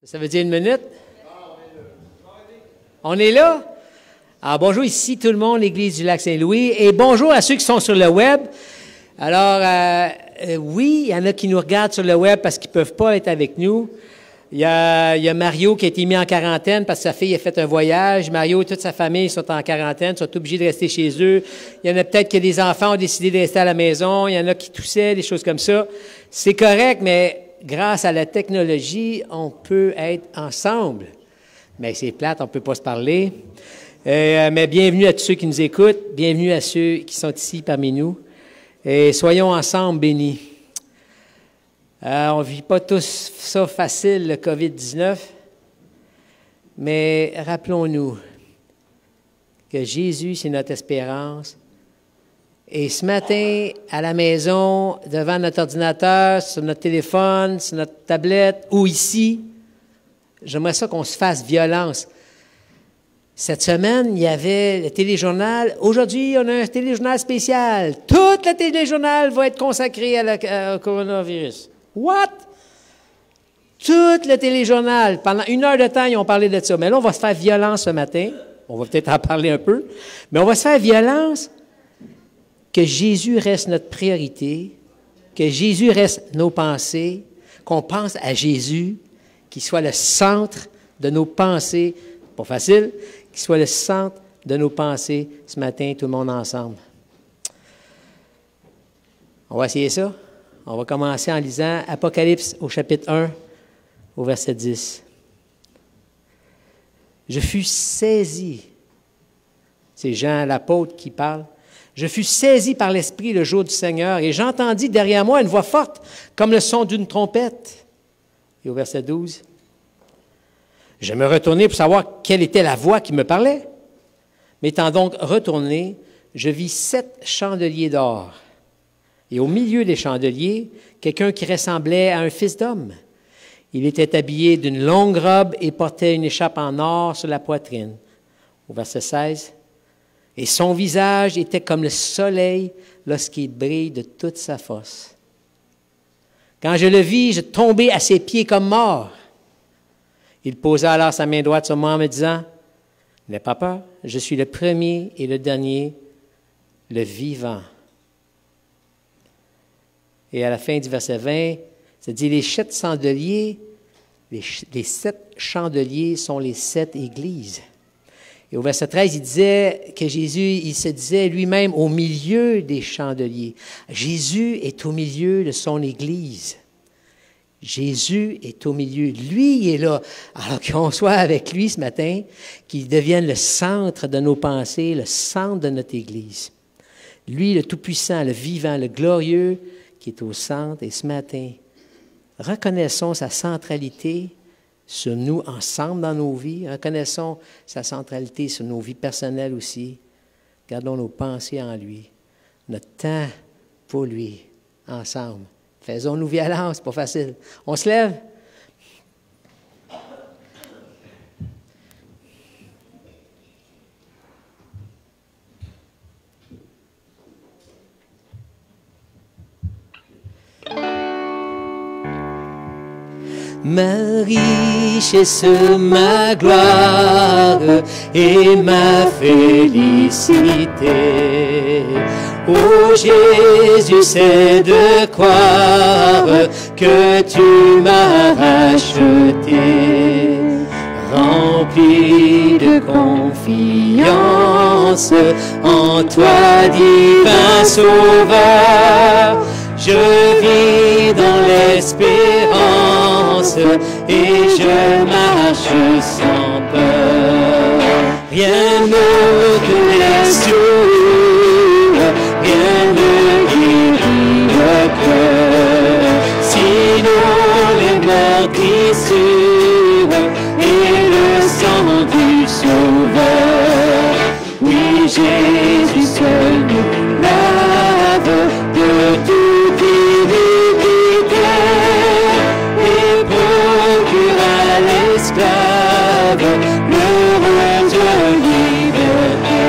Ça veut dire une minute? On est là? Alors, bonjour ici tout le monde, l'Église du Lac-Saint-Louis, et bonjour à ceux qui sont sur le web. Alors, oui, il y en a qui nous regardent sur le web parce qu'ils ne peuvent pas être avec nous. Il y a Mario qui a été mis en quarantaine parce que sa fille a fait un voyage. Mario et toute sa famille sont en quarantaine, sont obligés de rester chez eux. Il y en a peut-être que des enfants ont décidé de rester à la maison. Il y en a qui toussaient, des choses comme ça. C'est correct, mais grâce à la technologie, on peut être ensemble. Mais c'est plate, on ne peut pas se parler. Mais bienvenue à tous ceux qui nous écoutent. Bienvenue à ceux qui sont ici parmi nous. Et soyons ensemble bénis. On ne vit pas tous ça facile, le COVID-19, mais rappelons-nous que Jésus, c'est notre espérance. Et ce matin, à la maison, devant notre ordinateur, sur notre téléphone, sur notre tablette, ou ici, j'aimerais ça qu'on se fasse violence. Cette semaine, il y avait le téléjournal. Aujourd'hui, on a un téléjournal spécial. Tout le téléjournal va être consacré au coronavirus. What? Tout le téléjournal. Pendant 1 heure de temps, ils ont parlé de ça. Mais là, on va se faire violence ce matin. On va peut-être en parler un peu. Mais on va se faire violence que Jésus reste notre priorité, que Jésus reste nos pensées, qu'on pense à Jésus, qu'il soit le centre de nos pensées. Pas facile. Qu'il soit le centre de nos pensées ce matin, tout le monde ensemble. On va essayer ça? On va commencer en lisant Apocalypse au chapitre 1, au verset 10. Je fus saisi, c'est Jean l'apôtre qui parle, je fus saisi par l'Esprit le jour du Seigneur et j'entendis derrière moi une voix forte comme le son d'une trompette. Et au verset 12, je me retournai pour savoir quelle était la voix qui me parlait. M'étant donc retourné, je vis 7 chandeliers d'or. Et au milieu des chandeliers, quelqu'un qui ressemblait à un fils d'homme. Il était habillé d'une longue robe et portait une écharpe en or sur la poitrine. Au verset 16, et son visage était comme le soleil lorsqu'il brille de toute sa force. Quand je le vis, je tombai à ses pieds comme mort. Il posa alors sa main droite sur moi en me disant, « N'aie pas peur, je suis le premier et le dernier, le vivant. » Et à la fin du verset 20, ça dit, les 7 chandeliers, les 7 chandeliers sont les 7 églises. Et au verset 13, il disait que Jésus, il se disait lui-même au milieu des chandeliers. Jésus est au milieu de son église. Jésus est au milieu. Lui, il est là. Alors qu'on soit avec lui ce matin, qu'il devienne le centre de nos pensées, le centre de notre Église. Lui, le Tout-Puissant, le Vivant, le Glorieux, qui est au centre. Et ce matin, reconnaissons sa centralité sur nous ensemble dans nos vies. Reconnaissons sa centralité sur nos vies personnelles aussi. Gardons nos pensées en lui. Notre temps pour lui, ensemble. Faisons-nous violence, c'est pas facile. On se lève? Ma richesse, ma gloire et ma félicité. Oh Jésus, c'est de croire que tu m'as racheté, rempli de confiance en toi, divin Sauveur. Je vis dans l'espérance et je marche sans peur. Rien ne te laisse rien ne guérit le cœur, sinon les meurtrissures et le sang du Sauveur. Oui, Jésus seul nous lave de toute iniquité et procure à l'esclave l'heureuse liberté.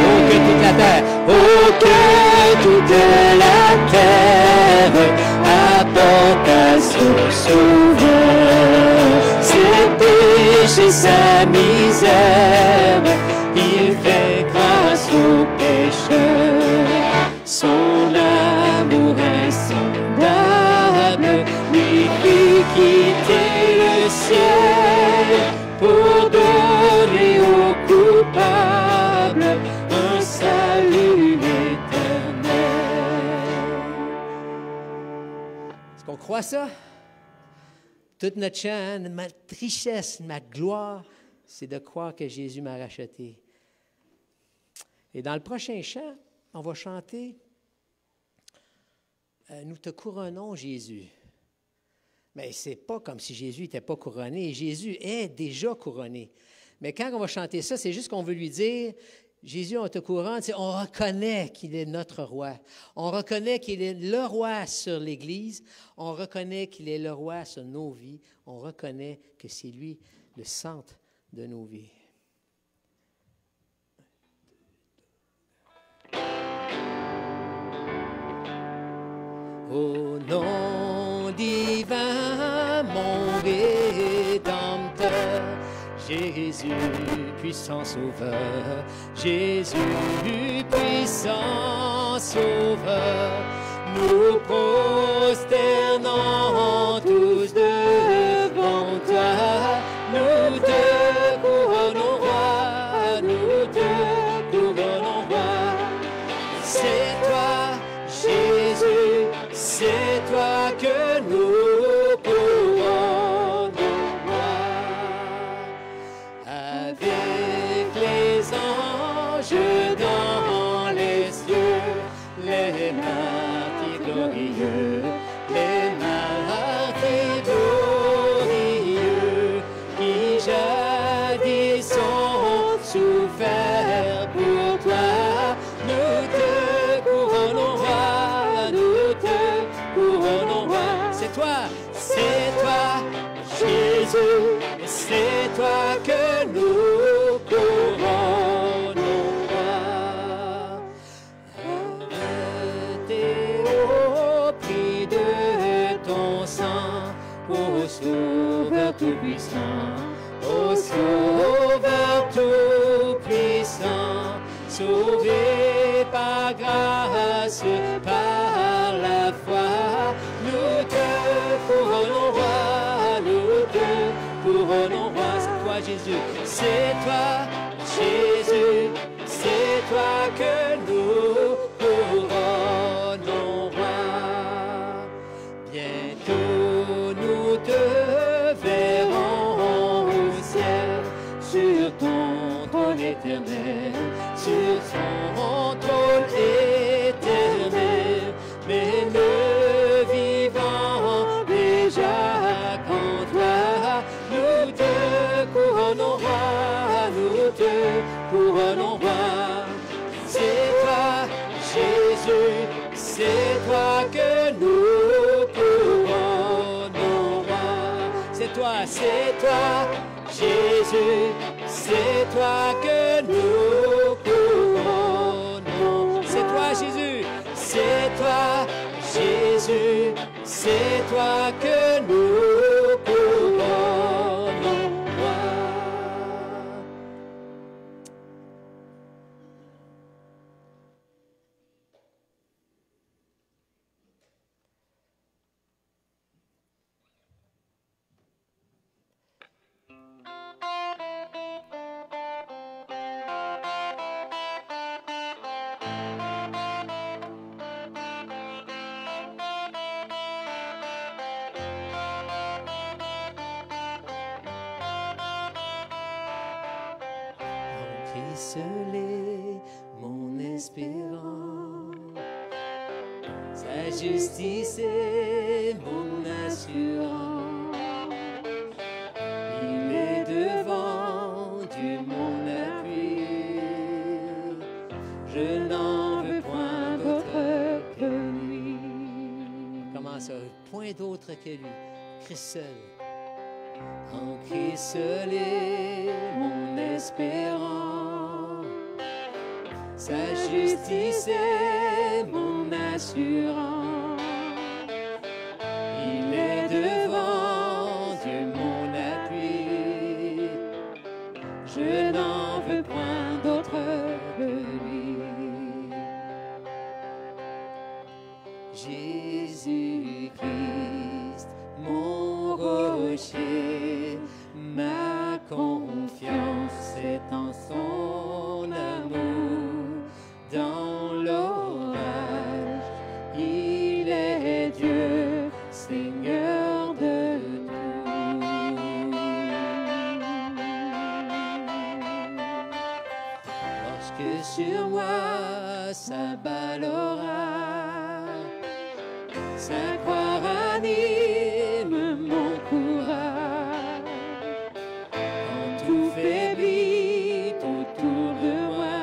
Oh, que toute la terre apporte à son Sauveur. C'est chez sa misère, il fait grâce aux pécheurs. Son amour insondable lui fit quitter le ciel pour donner aux coupables un salut éternel. Est-ce qu'on croit ça? Toute notre chant, ma richesse, ma gloire, c'est de croire que Jésus m'a racheté. Et dans le prochain chant, on va chanter « Nous te couronnons, Jésus ». Mais ce n'est pas comme si Jésus n'était pas couronné. Jésus est déjà couronné. Mais quand on va chanter ça, c'est juste qu'on veut lui dire « Jésus, on te couronne ». On reconnaît qu'il est notre roi. On reconnaît qu'il est le roi sur l'Église. On reconnaît qu'il est le roi sur nos vies. On reconnaît que c'est lui le centre de nos vies. Au nom divin, mon Rédempteur, Jésus, puissant Sauveur, Jésus, puissant Sauveur, nous prosternons tous devant toi, nous te couronnons roi, nous te couronnons roi. C'est toi, Jésus, c'est toi que nous couronnons roi. Avec les anges dans les cieux, les martyrs glorieux, les martyrs glorieux, qui jadis ont souffert pour toi, nous te couronnons roi, nous te couronnons roi. C'est toi, Jésus, et c'est toi que nous couronnons roi. Arrêtez au prix de ton sang, ô Sauveur tout-puissant, ô Sauveur tout-puissant, sauvé par grâce, par la foi, nous te couronnons roi, nous te couronnons roi. C'est toi, Jésus, c'est toi, Jésus, c'est toi que nous couronnons roi. Bientôt nous te verrons au ciel, sur ton trône éternel, sur ton trône éternel, mais nous vivons déjà qu'en toi, nous te couronnons roi, nous te couronnons roi. C'est toi, Jésus, c'est toi que nous couronnons roi. C'est toi, Jésus, c'est toi que nous couronnons. C'est toi, Jésus, c'est toi, Jésus, c'est toi que nous couronnons roi. Seul est mon espérance, sa justice est mon assurance. Il est devant Dieu mon appui, je n'en veux point d'autre que lui. Comment ça? Point d'autre que lui, Christ seul. En Christ seul est mon espérance, sa justice est mon assurance. Il est devant Dieu mon appui, Jésus-Christ, mon rocher, ma confiance est en son amour. Dans l'orage, il est Dieu, Seigneur de tout. Lorsque sur moi s'abat sa croix ranime mon courage. Quand tout faiblit autour de moi,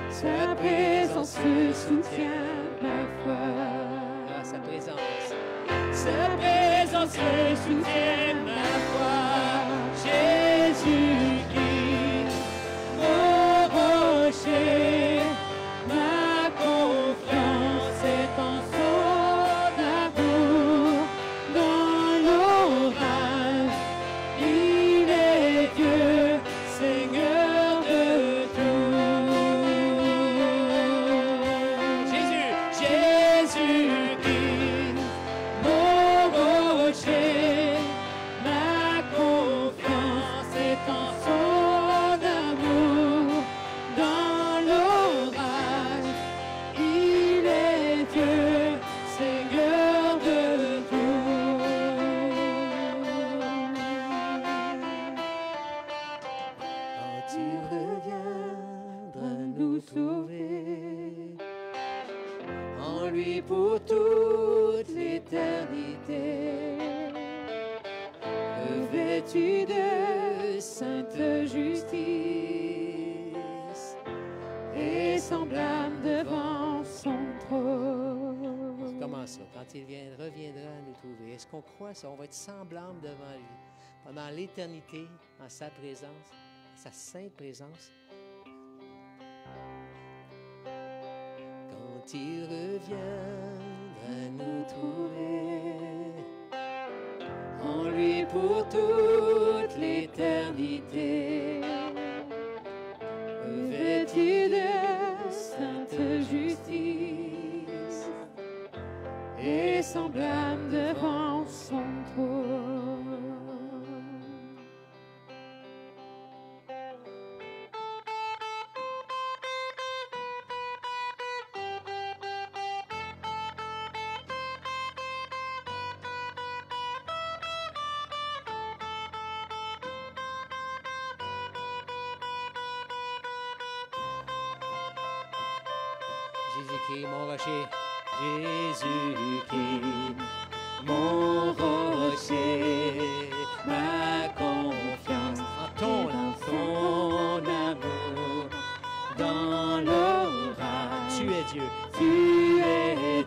sa présence soutient ma foi. Ah, sa présence soutient ma foi. Jésus-Christ, mon rocher, ma confiance est en son amour. Dans l'orage, il est Dieu, Seigneur de tout. Jésus-Christ, mon rocher, ma confiance est en son amour. Dans l'orage, il est Dieu, Seigneur de tout. Quand il reviendra nous sauver, en lui pour toute l'éternité, revêtu de sainte justice et semblable devant son trône. Comment ça? Quand il reviendra nous trouver, est-ce qu'on croit ça? On va être semblable devant lui pendant l'éternité, en sa présence, en sa sainte présence. Quand il reviendra nous trouver, en lui pour toute l'éternité, revêtu de sainte justice et semblable devant son trône. Jésus-Christ, mon rocher, Jésus-Christ, mon rocher, ma confiance en ton amour. Dans l'orage, tu es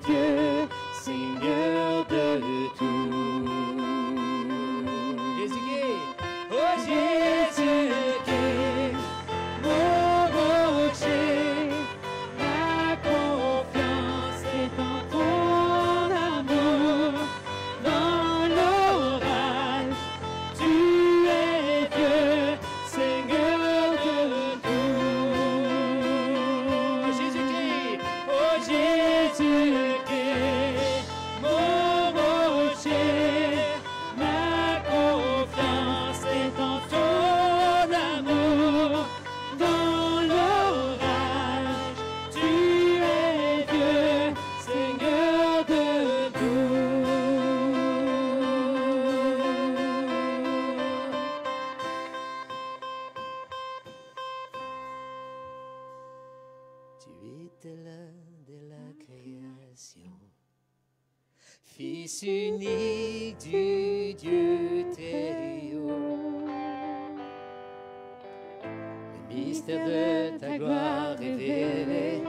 Dieu, Seigneur de tout. Jésus-Christ, oh Jésus-Christ, mon rocher, en ton amour. Dans l'orage, tu es Dieu, Seigneur de tout. Jésus-Christ, oh Jésus-Christ, mon rocher, ma confiance est en ton amour. Dans l'orage, tu es Dieu, Seigneur de tout. Tu étais là dès la création, Fils unique du Dieu très haut. Le mystère de ta gloire révélé,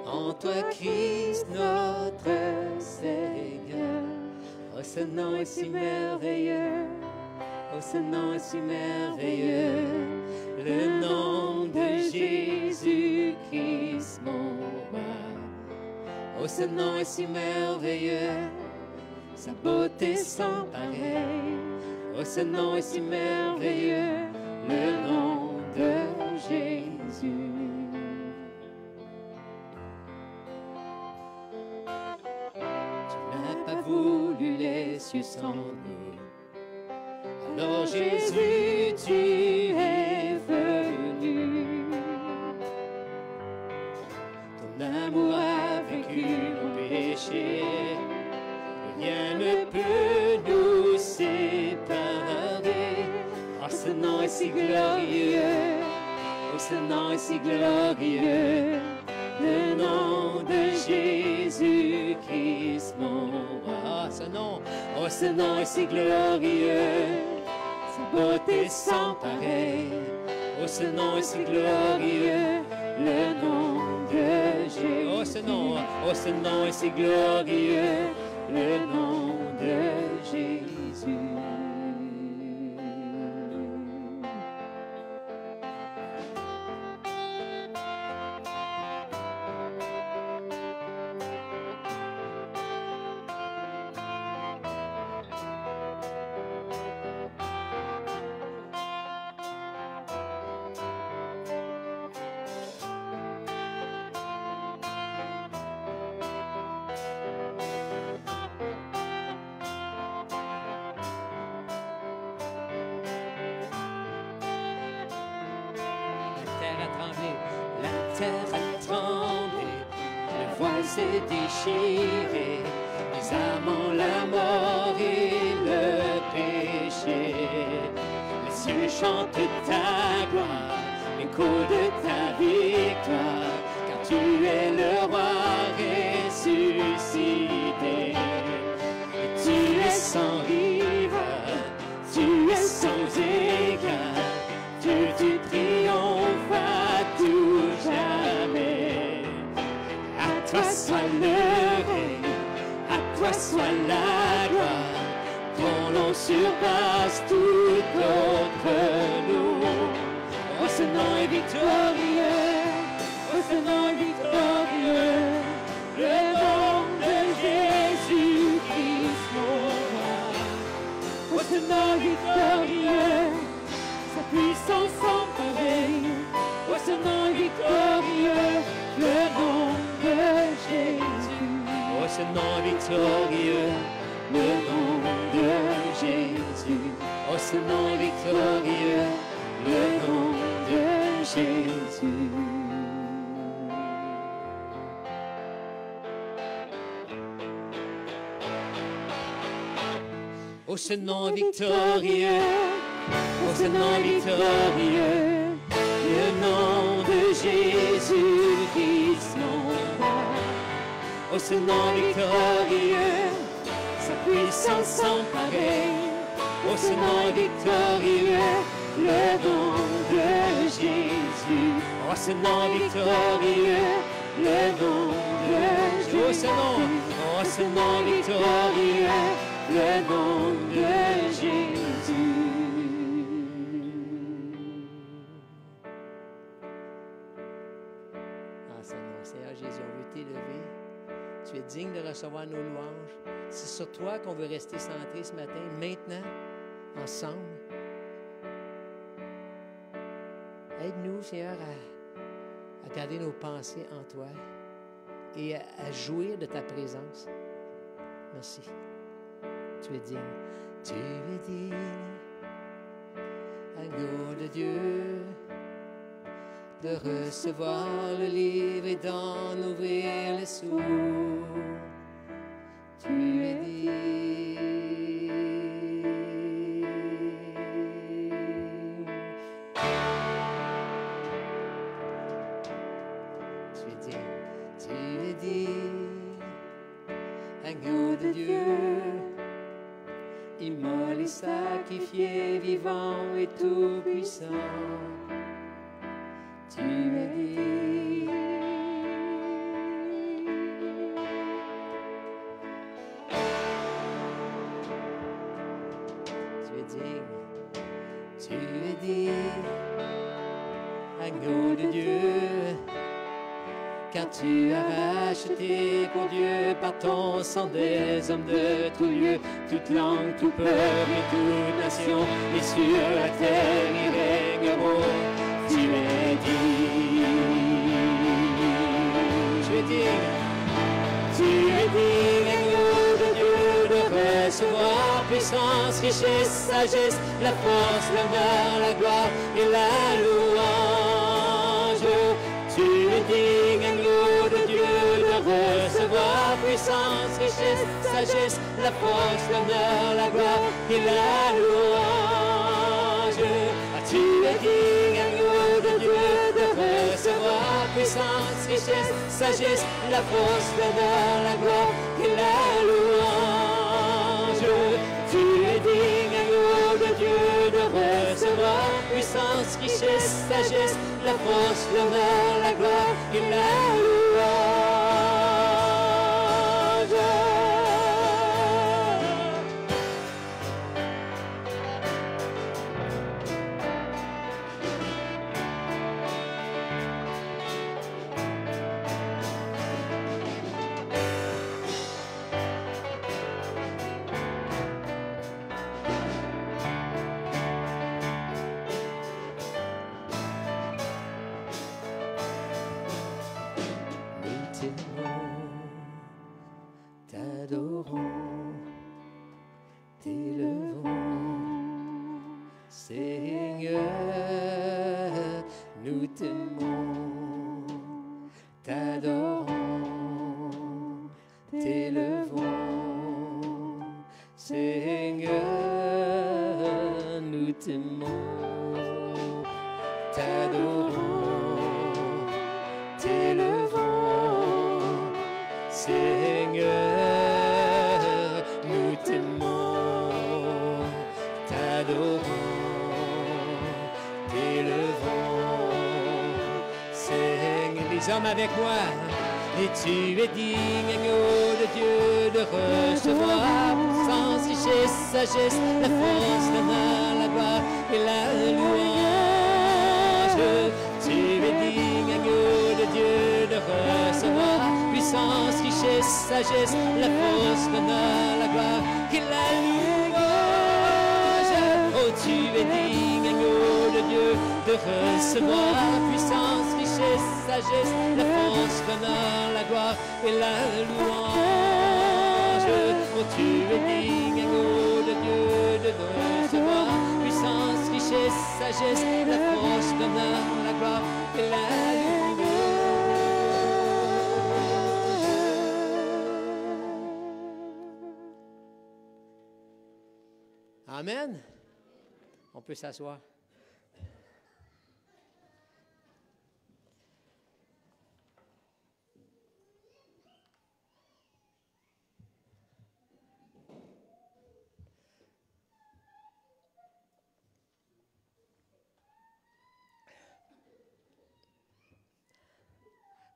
en toi, Christ, notre Seigneur. Oh, ce nom est si merveilleux. Oh, ce nom est si merveilleux. Le nom de Jésus-Christ, mon roi. Oh, ce nom est si merveilleux. Sa beauté sans pareil. Oh, ce nom est si merveilleux. Le nom de Jésus. cieux sans nous. Alors Jésus, tu es venu. Ton amour a vaincu nos péchés. Rien ne peut nous séparer. Oh, ce nom est si glorieux. Oh, ce nom est si glorieux. Le nom de Jésus-Christ, mon roi. Oh, ce nom est si glorieux. Sa beauté sans pareil. Oh, ce nom est si glorieux. Le nom de Jésus. Oh, ce nom est si glorieux. Le nom de Jésus. S'est déchiré, les amants, la mort et le péché. Les cieux chantent ta gloire, l'écho de ta victoire, car tu es le roi ressuscité. Et tu es sans rival, tu es sans égal, Dieu, tu triomphes à tout jamais. À toi soit le règne, à toi soit la gloire, ton nom surpasse tout autre nom. Oh, ce nom est victorieux, oh, ce nom est victorieux, le nom de Jésus-Christ, mon roi. Oh, ce nom est victorieux, sa puissance sans pareil. Oh, ce nom est victorieux, le nom de Jésus. Oh, ce nom victorieux, le nom de Jésus. Oh, ce nom victorieux, le nom de Jésus. Oh, ce nom victorieux, oh, ce nom victorieux, le nom de Jésus-Christ, mon roi. Oh, ce nom victorieux, sa puissance sans pareil. Oh, ce nom victorieux, le nom de Jésus. Oh, ce nom victorieux, le nom de Jésus. Oh, ce nom victorieux, le nom de Jésus. Seigneur Jésus, on veut t'élever. Tu es digne de recevoir nos louanges. C'est sur toi qu'on veut rester centré ce matin, maintenant, ensemble. Aide-nous, Seigneur, à garder nos pensées en toi et à jouir de ta présence. Merci. Tu es digne. Tu es digne, agneau de Dieu, de recevoir le livre et d'en ouvrir les sceaux. Tu es digne. Tu es digne. Tu es digne, agneau de Dieu, immolé et sacrifié, vivant et tout-puissant. Tu es digne. Tu es digne. Tu es digne, agneau de Dieu, car tu as racheté pour Dieu par ton sang des hommes de tout lieu, toute langue, tout peuple et toute nation, et sur la terre ils régneront. Tu es digne. Tu es digne. Tu es digne, agneau de Dieu, de recevoir puissance, richesse, sagesse, la force, l'honneur, la gloire et la louange. Tu es digne, agneau de Dieu, de recevoir puissance, richesse, sagesse, la force, l'honneur, la gloire et la louange. Tu es digne, agneau de Dieu, de recevoir puissance, richesse, sagesse, la force, l'honneur, la gloire et la louange. Tu es digne, agneau de Dieu, de recevoir puissance, richesse, sagesse, la force, l'honneur, la gloire et la louange. Avec moi, et tu es digne, agneau de Dieu, de recevoir puissance, richesse, sagesse, la force, l'honneur, la gloire et la louange. Tu es digne, agneau de Dieu, de recevoir puissance, richesse, sagesse, la force, l'honneur, la gloire et la louange. Oh, tu es digne, agneau de Dieu, de recevoir puissance, richesse, sagesse, la force, l'honneur, la gloire et la louange. Oh, tu es digne, agneau de Dieu, de recevoir puissance, richesse, sagesse, la force, l'honneur, la gloire et la louange. Amen. On peut s'asseoir.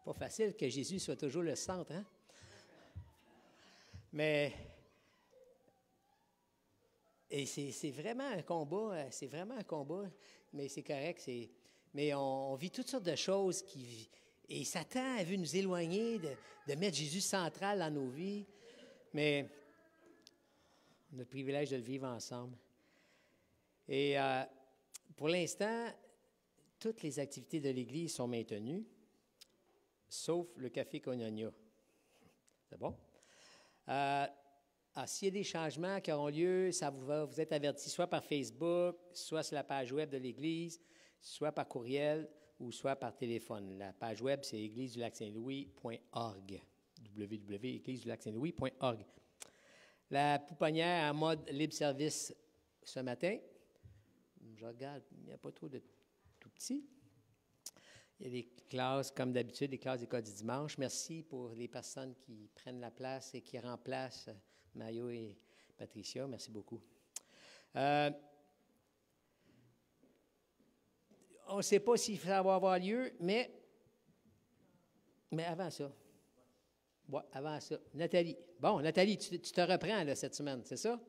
Pas facile que Jésus soit toujours le centre, hein? Mais et c'est vraiment un combat, mais c'est correct. Mais on vit toutes sortes de choses et Satan a vu nous éloigner de mettre Jésus central dans nos vies, mais on a le privilège de le vivre ensemble. Et pour l'instant, toutes les activités de l'Église sont maintenues, sauf le café Koinonia. C'est bon? S'il y a des changements qui auront lieu, ça vous êtes averti soit par Facebook, soit sur la page web de l'Église, soit par courriel ou soit par téléphone. La page web, c'est églisedulac-saint-louis.org. www.églisedulac-saint-louis.org. La pouponnière en mode libre service ce matin. Je regarde, il n'y a pas trop de tout petits. Il y a des classes, comme d'habitude, des classes d'école du dimanche. Merci pour les personnes qui prennent la place et qui remplacent Mario et Patricia. Merci beaucoup. On ne sait pas si ça va avoir lieu, mais avant ça. Ouais, avant ça. Nathalie. Bon, Nathalie, tu te reprends là, cette semaine, c'est ça?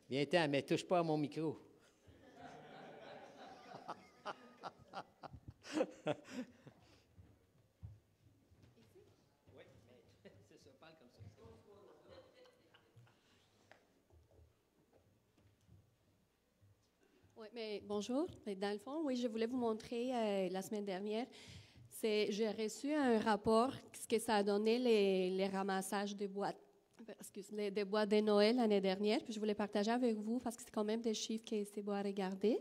Viens-t'en, mais touche pas à mon micro. Oui, mais c'est ça, parle comme ça. Oui, mais bonjour. Dans le fond, oui, je voulais vous montrer la semaine dernière. J'ai reçu un rapport, ce que ça a donné les ramassages de boîtes. des boîtes de Noël l'année dernière, puis je voulais partager avec vous parce que c'est quand même des chiffres que c'est beau à regarder.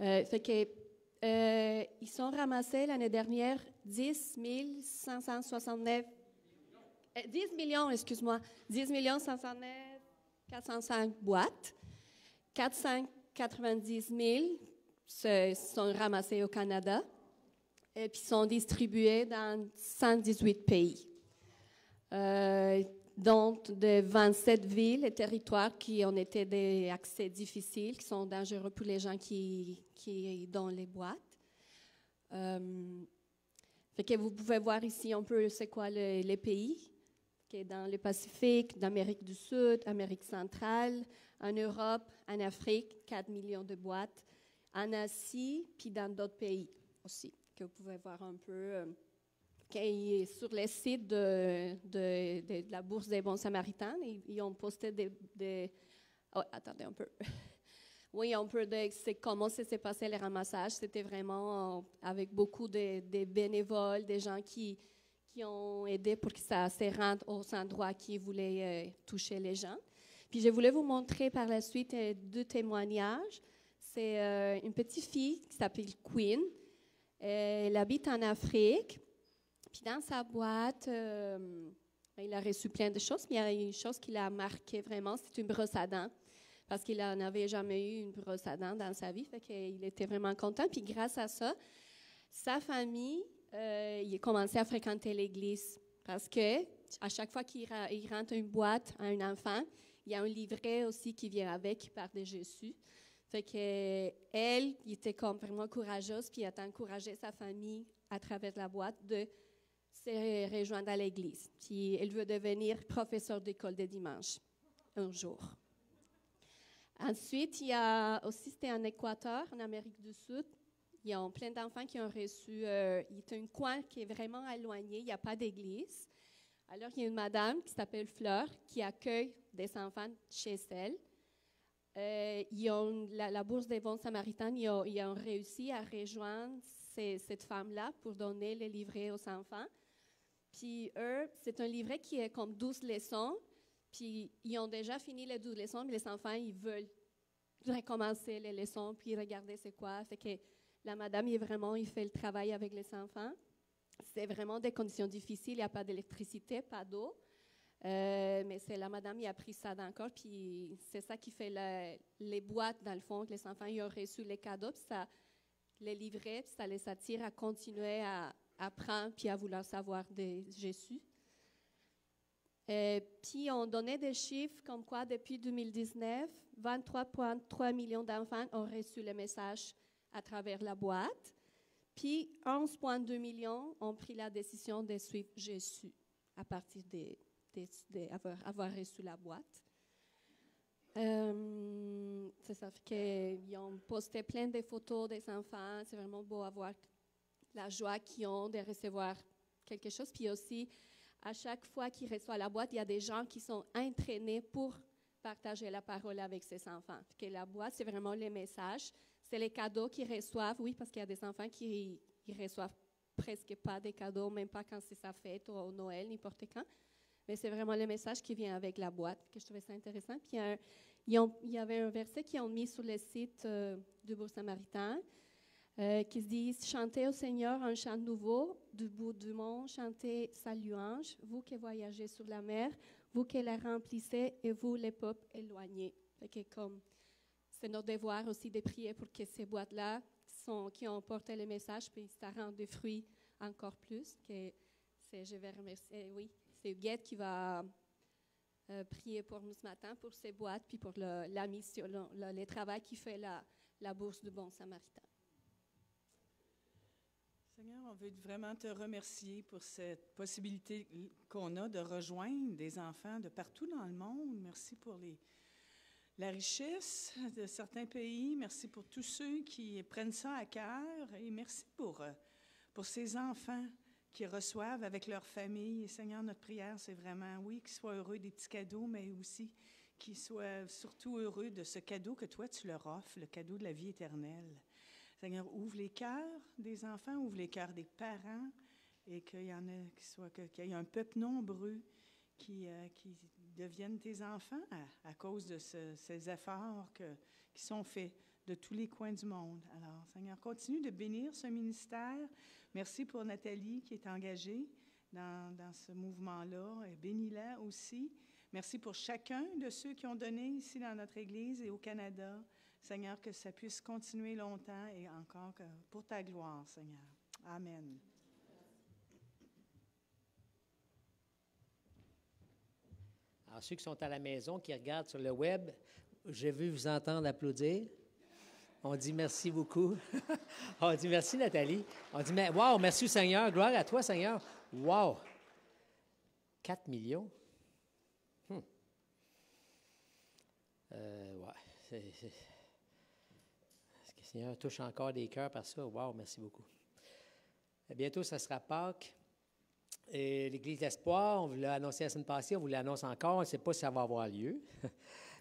Ils sont ramassés l'année dernière 10 569 10 millions, excuse-moi, 10 509 405 boîtes. 490 000 sont ramassés au Canada et puis sont distribués dans 118 pays. Donc, de 27 villes et territoires qui ont été des accès difficiles, qui sont dangereux pour les gens qui dans les boîtes. Fait que vous pouvez voir ici un peu c'est quoi les pays. Dans le Pacifique, d'Amérique du Sud, Amérique centrale, en Europe, en Afrique, 4 millions de boîtes, en Asie, puis dans d'autres pays aussi, que vous pouvez voir un peu. Sur les sites de la Bourse des Bons Samaritains, ils ont posté oh, attendez un peu. Oui, un peu de comment ça s'est passé le ramassage. C'était vraiment avec beaucoup de bénévoles, des gens qui ont aidé pour que ça se rende aux endroits qui voulaient toucher les gens. Puis je voulais vous montrer par la suite 2 témoignages. C'est une petite fille qui s'appelle Queen. Elle habite en Afrique. Puis dans sa boîte, il a reçu plein de choses, mais il y a une chose qui l'a marqué vraiment, c'est une brosse à dents. Parce qu'il n'avait jamais eu une brosse à dents dans sa vie, fait qu'il était vraiment content. Puis grâce à ça, sa famille, il a commencé à fréquenter l'église parce que à chaque fois qu'il rentre une boîte à un enfant, il y a un livret aussi qui vient avec, qui parle de Jésus. Fait que elle, il était comme vraiment courageuse, puis il a encouragé sa famille à travers la boîte de se rejoindre à l'église. Puis elle veut devenir professeure d'école de dimanche un jour. Ensuite, il y a aussi, c'était en Équateur, en Amérique du Sud. Il y a plein d'enfants qui ont reçu. Il y a un coin qui est vraiment éloigné, il n'y a pas d'église. Alors, il y a une madame qui s'appelle Fleur qui accueille des enfants chez elle. Ils ont la Bourse des Bons Samaritains, ils ont réussi à rejoindre cette femme-là pour donner le livret aux enfants. Puis eux, c'est un livret qui est comme 12 leçons. Puis ils ont déjà fini les 12 leçons, mais les enfants, ils veulent recommencer les leçons, puis regarder c'est quoi. Fait que la madame, il fait le travail avec les enfants. C'est vraiment des conditions difficiles. Il n'y a pas d'électricité, pas d'eau. Mais c'est la madame, il a pris ça dans le corps, puis c'est ça qui fait les boîtes, dans le fond, que les enfants ils ont reçu les cadeaux, puis ça les livrait, puis ça les attire à continuer à apprendre, puis à vouloir savoir de Jésus. Puis on donnait des chiffres comme quoi, depuis 2019, 23,3 millions d'enfants ont reçu le message à travers la boîte, puis 11,2 millions ont pris la décision de suivre Jésus à partir d'avoir reçu la boîte. C'est ça fait qu'ils ont posté plein de photos des enfants. C'est vraiment beau à voir la joie qu'ils ont de recevoir quelque chose. Puis aussi, à chaque fois qu'ils reçoivent la boîte, il y a des gens qui sont entraînés pour partager la parole avec ces enfants. Que la boîte, c'est vraiment les messages. C'est les cadeaux qu'ils reçoivent. Oui, parce qu'il y a des enfants qui reçoivent presque pas des cadeaux, même pas quand c'est sa fête ou au Noël, n'importe quand. Mais c'est vraiment le message qui vient avec la boîte, que je trouvais ça intéressant. Puis il y avait un verset qu'ils ont mis sur le site du Bourse Samaritain qui se dit « Chantez au Seigneur un chant nouveau, du bout du monde, chantez sa louange, vous qui voyagez sur la mer, vous qui la remplissez et vous les peuples éloignés. » C'est notre devoir aussi de prier pour que ces boîtes-là qui ont porté le message, puis ça rend des fruits encore plus. Je vais remercier, oui. C'est Huguette qui va prier pour nous ce matin, pour ces boîtes, puis pour la mission, le travail qui fait la Bourse du Bon Samaritain. Seigneur, on veut vraiment te remercier pour cette possibilité qu'on a de rejoindre des enfants de partout dans le monde. Merci pour la richesse de certains pays. Merci pour tous ceux qui prennent ça à cœur. Et merci pour ces enfants qui reçoivent avec leur famille. Et Seigneur, notre prière, c'est vraiment, oui, qu'ils soient heureux des petits cadeaux, mais aussi qu'ils soient surtout heureux de ce cadeau que toi, tu leur offres, le cadeau de la vie éternelle. Seigneur, ouvre les cœurs des enfants, ouvre les cœurs des parents, et qu'il y ait un peuple nombreux qui deviennent tes enfants à cause de ces efforts qui sont faits de tous les coins du monde. Alors, Seigneur, continue de bénir ce ministère. Merci pour Nathalie qui est engagée dans ce mouvement-là. Et bénis-la aussi. Merci pour chacun de ceux qui ont donné ici dans notre Église et au Canada. Seigneur, que ça puisse continuer longtemps et encore pour ta gloire, Seigneur. Amen. Alors, ceux qui sont à la maison, qui regardent sur le web, je veux vous entendre applaudir. On dit merci beaucoup. On dit merci, Nathalie. On dit, wow, merci Seigneur. Gloire à toi, Seigneur. Wow. 4 millions. Ouais. Est-ce que le Seigneur touche encore des cœurs par ça? Wow, merci beaucoup. Et bientôt, ça sera Pâques. Et l'Église d'Espoir, on vous l'a annoncé la semaine passée, on vous l'annonce encore, on ne sait pas si ça va avoir lieu.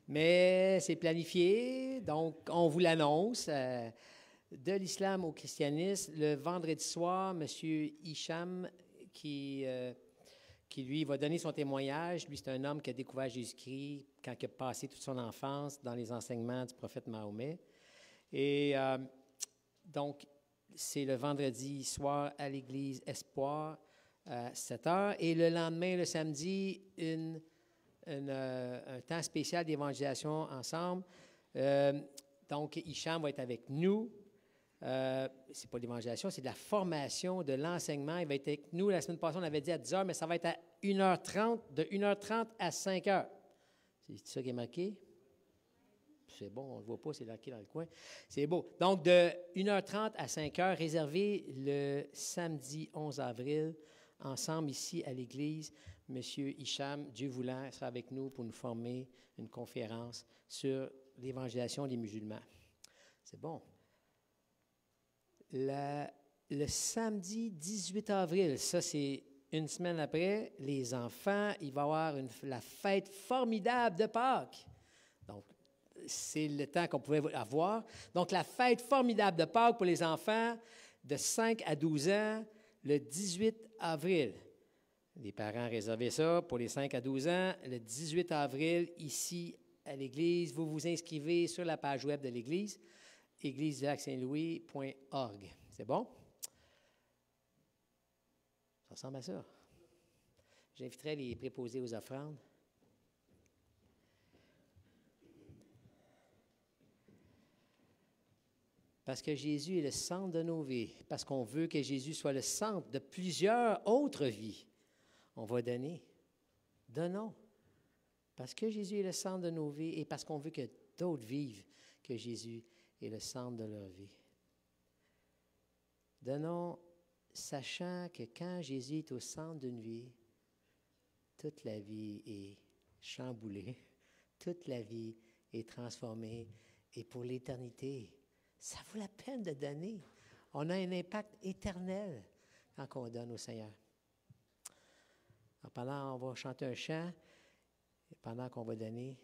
Mais c'est planifié, donc on vous l'annonce. De l'islam au christianisme, le vendredi soir, M. Hicham, qui lui va donner son témoignage. Lui, c'est un homme qui a découvert Jésus-Christ quand il a passé toute son enfance dans les enseignements du prophète Mahomet. Et donc, c'est le vendredi soir à l'Église Espoir à 7 heures. Et le lendemain, le samedi, un temps spécial d'évangélisation ensemble. Donc, Hicham va être avec nous. C'est pas l'évangélisation, c'est de la formation, de l'enseignement. Il va être avec nous. La semaine passée, on avait dit à 10 heures, mais ça va être à 1h30, de 1h30 à 5 heures. C'est ça qui est marqué? C'est bon, on ne le voit pas, c'est marqué dans le coin. C'est beau. Donc, de 1h30 à 5 heures, réservé le samedi 11 avril, ensemble ici à l'Église. M. Hicham, Dieu voulant, sera avec nous pour nous former une conférence sur l'évangélisation des musulmans. C'est bon. Le samedi 18 avril, ça c'est une semaine après, les enfants, il va y avoir la fête formidable de Pâques. Donc, c'est le temps qu'on pouvait avoir. Donc, la fête formidable de Pâques pour les enfants de 5 à 12 ans, le 18 avril. Les parents réservaient ça pour les 5 à 12 ans. Le 18 avril, ici à l'Église, vous vous inscrivez sur la page web de l'Église, églisedelacsaintlouis.org. C'est bon? Ça ressemble à ça. J'inviterai les préposés aux offrandes. Parce que Jésus est le centre de nos vies, parce qu'on veut que Jésus soit le centre de plusieurs autres vies. On va donner. Donnons. Parce que Jésus est le centre de nos vies et parce qu'on veut que d'autres vivent que Jésus est le centre de leur vie. Donnons, sachant que quand Jésus est au centre d'une vie, toute la vie est chamboulée, toute la vie est transformée et pour l'éternité, ça vaut la peine de donner. On a un impact éternel quand on donne au Seigneur. Alors, pendant on va chanter un chant, et pendant qu'on va donner,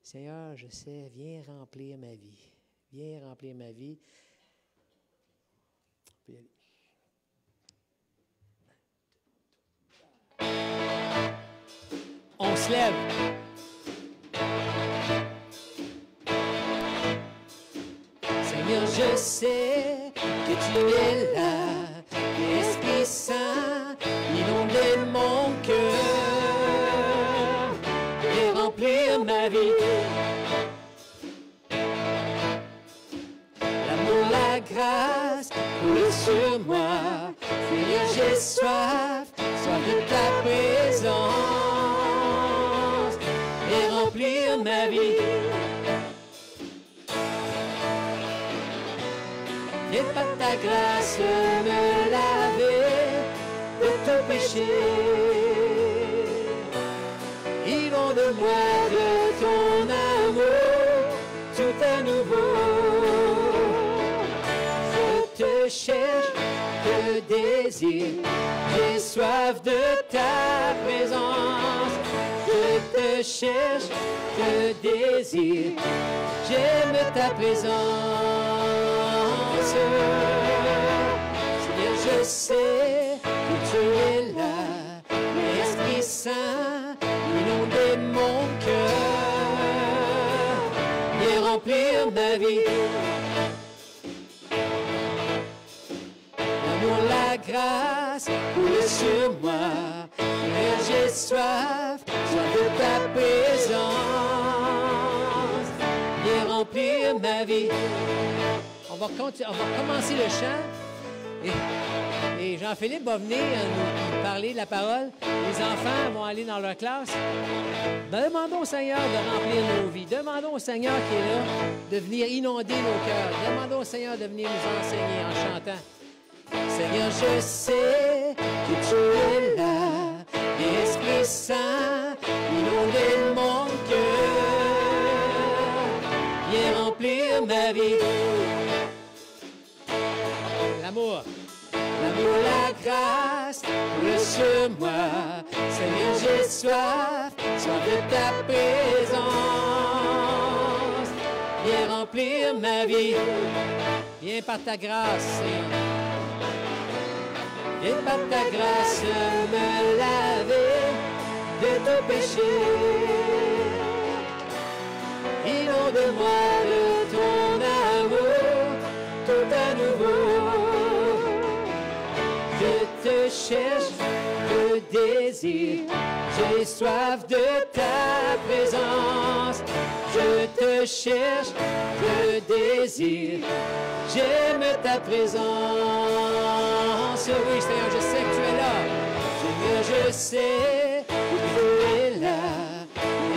Seigneur, je sais, viens remplir ma vie. Viens remplir ma vie. On peut y aller. On se lève. Seigneur, je sais que tu es là, l'Esprit Saint inonde mon cœur et remplir ma vie. L'amour, la grâce coule sur moi. Seigneur, j'ai soif de ta présence et remplir ma vie. Et par ta grâce me laver de tout péché. Inonde-moi de ton amour, tout est nouveau. Je te cherche, te désire, j'ai soif de ta présence. Je te cherche, te désire, j'aime ta présence. Seigneur, je sais que tu es là, l'Esprit Saint remplir ma vie. L'amour, la grâce coule sur moi. Seigneur, j'ai soif, soif de ta présence. Viens remplir ma vie. On va commencer le chant. Et Jean-Philippe va venir nous parler de la parole. Les enfants vont aller dans leur classe. Demandons au Seigneur de remplir nos vies. Demandons au Seigneur qui est là de venir inonder nos cœurs. Demandons au Seigneur de venir nous enseigner en chantant. Seigneur, je sais que tu es là. Esprit Saint, inonder mon cœur. Viens remplir ma vie. L'amour, la grâce, coule sur moi. Seigneur, j'ai soif, soif de ta présence. Viens remplir ma vie. Viens par ta grâce, Seigneur. Viens par ta grâce me laver de ton péché. Inonde-moi de ton amour, tout à nouveau. Je te cherche, je désire, j'ai soif de ta présence. Je te cherche, je désire, j'aime ta présence. Oui, Seigneur, je sais que tu es là. Seigneur, je sais que tu es là.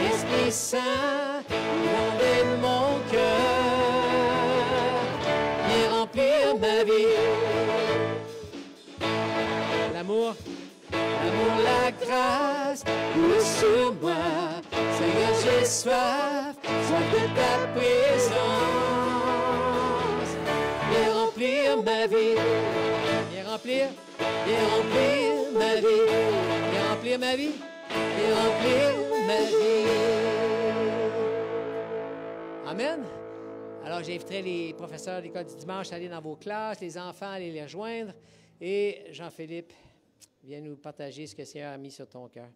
Esprit Saint, inonde mon cœur. Viens remplir ma vie. L'amour, la grâce, coule sur moi. Seigneur, j'ai soif, soif de ta présence. Viens remplir ma vie. Viens remplir ma vie. Viens remplir ma vie. Viens remplir ma vie. Amen. Alors, j'inviterai les professeurs de l'école du dimanche à aller dans vos classes, les enfants à aller les rejoindre. Et Jean-Philippe, viens nous partager ce que le Seigneur a mis sur ton cœur.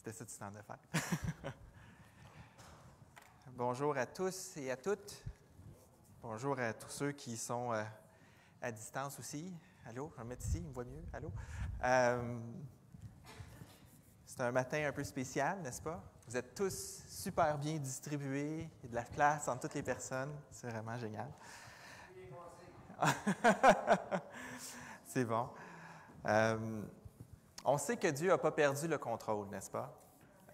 C'était ça du temps de fête. Bonjour à tous et à toutes. Bonjour à tous ceux qui sont à distance aussi. Allô, je vais me mettre ici, il me voit mieux. Allô. C'est un matin un peu spécial, n'est-ce pas? Vous êtes tous super bien distribués. Il y a de la place entre toutes les personnes. C'est vraiment génial. C'est bon. On sait que Dieu n'a pas perdu le contrôle, n'est-ce pas?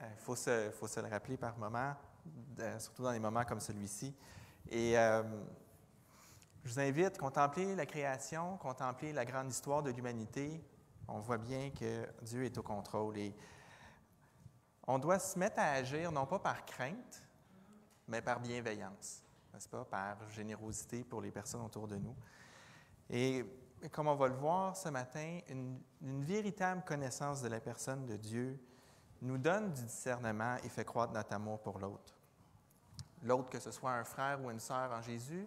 Il faut se le rappeler par moments, surtout dans des moments comme celui-ci. Et je vous invite à contempler la création, contempler la grande histoire de l'humanité. On voit bien que Dieu est au contrôle. Et on doit se mettre à agir, non pas par crainte, mais par bienveillance, n'est-ce pas? Par générosité pour les personnes autour de nous. Et comme on va le voir ce matin, une véritable connaissance de la personne de Dieu nous donne du discernement et fait croître notre amour pour l'autre. L'autre, que ce soit un frère ou une sœur en Jésus,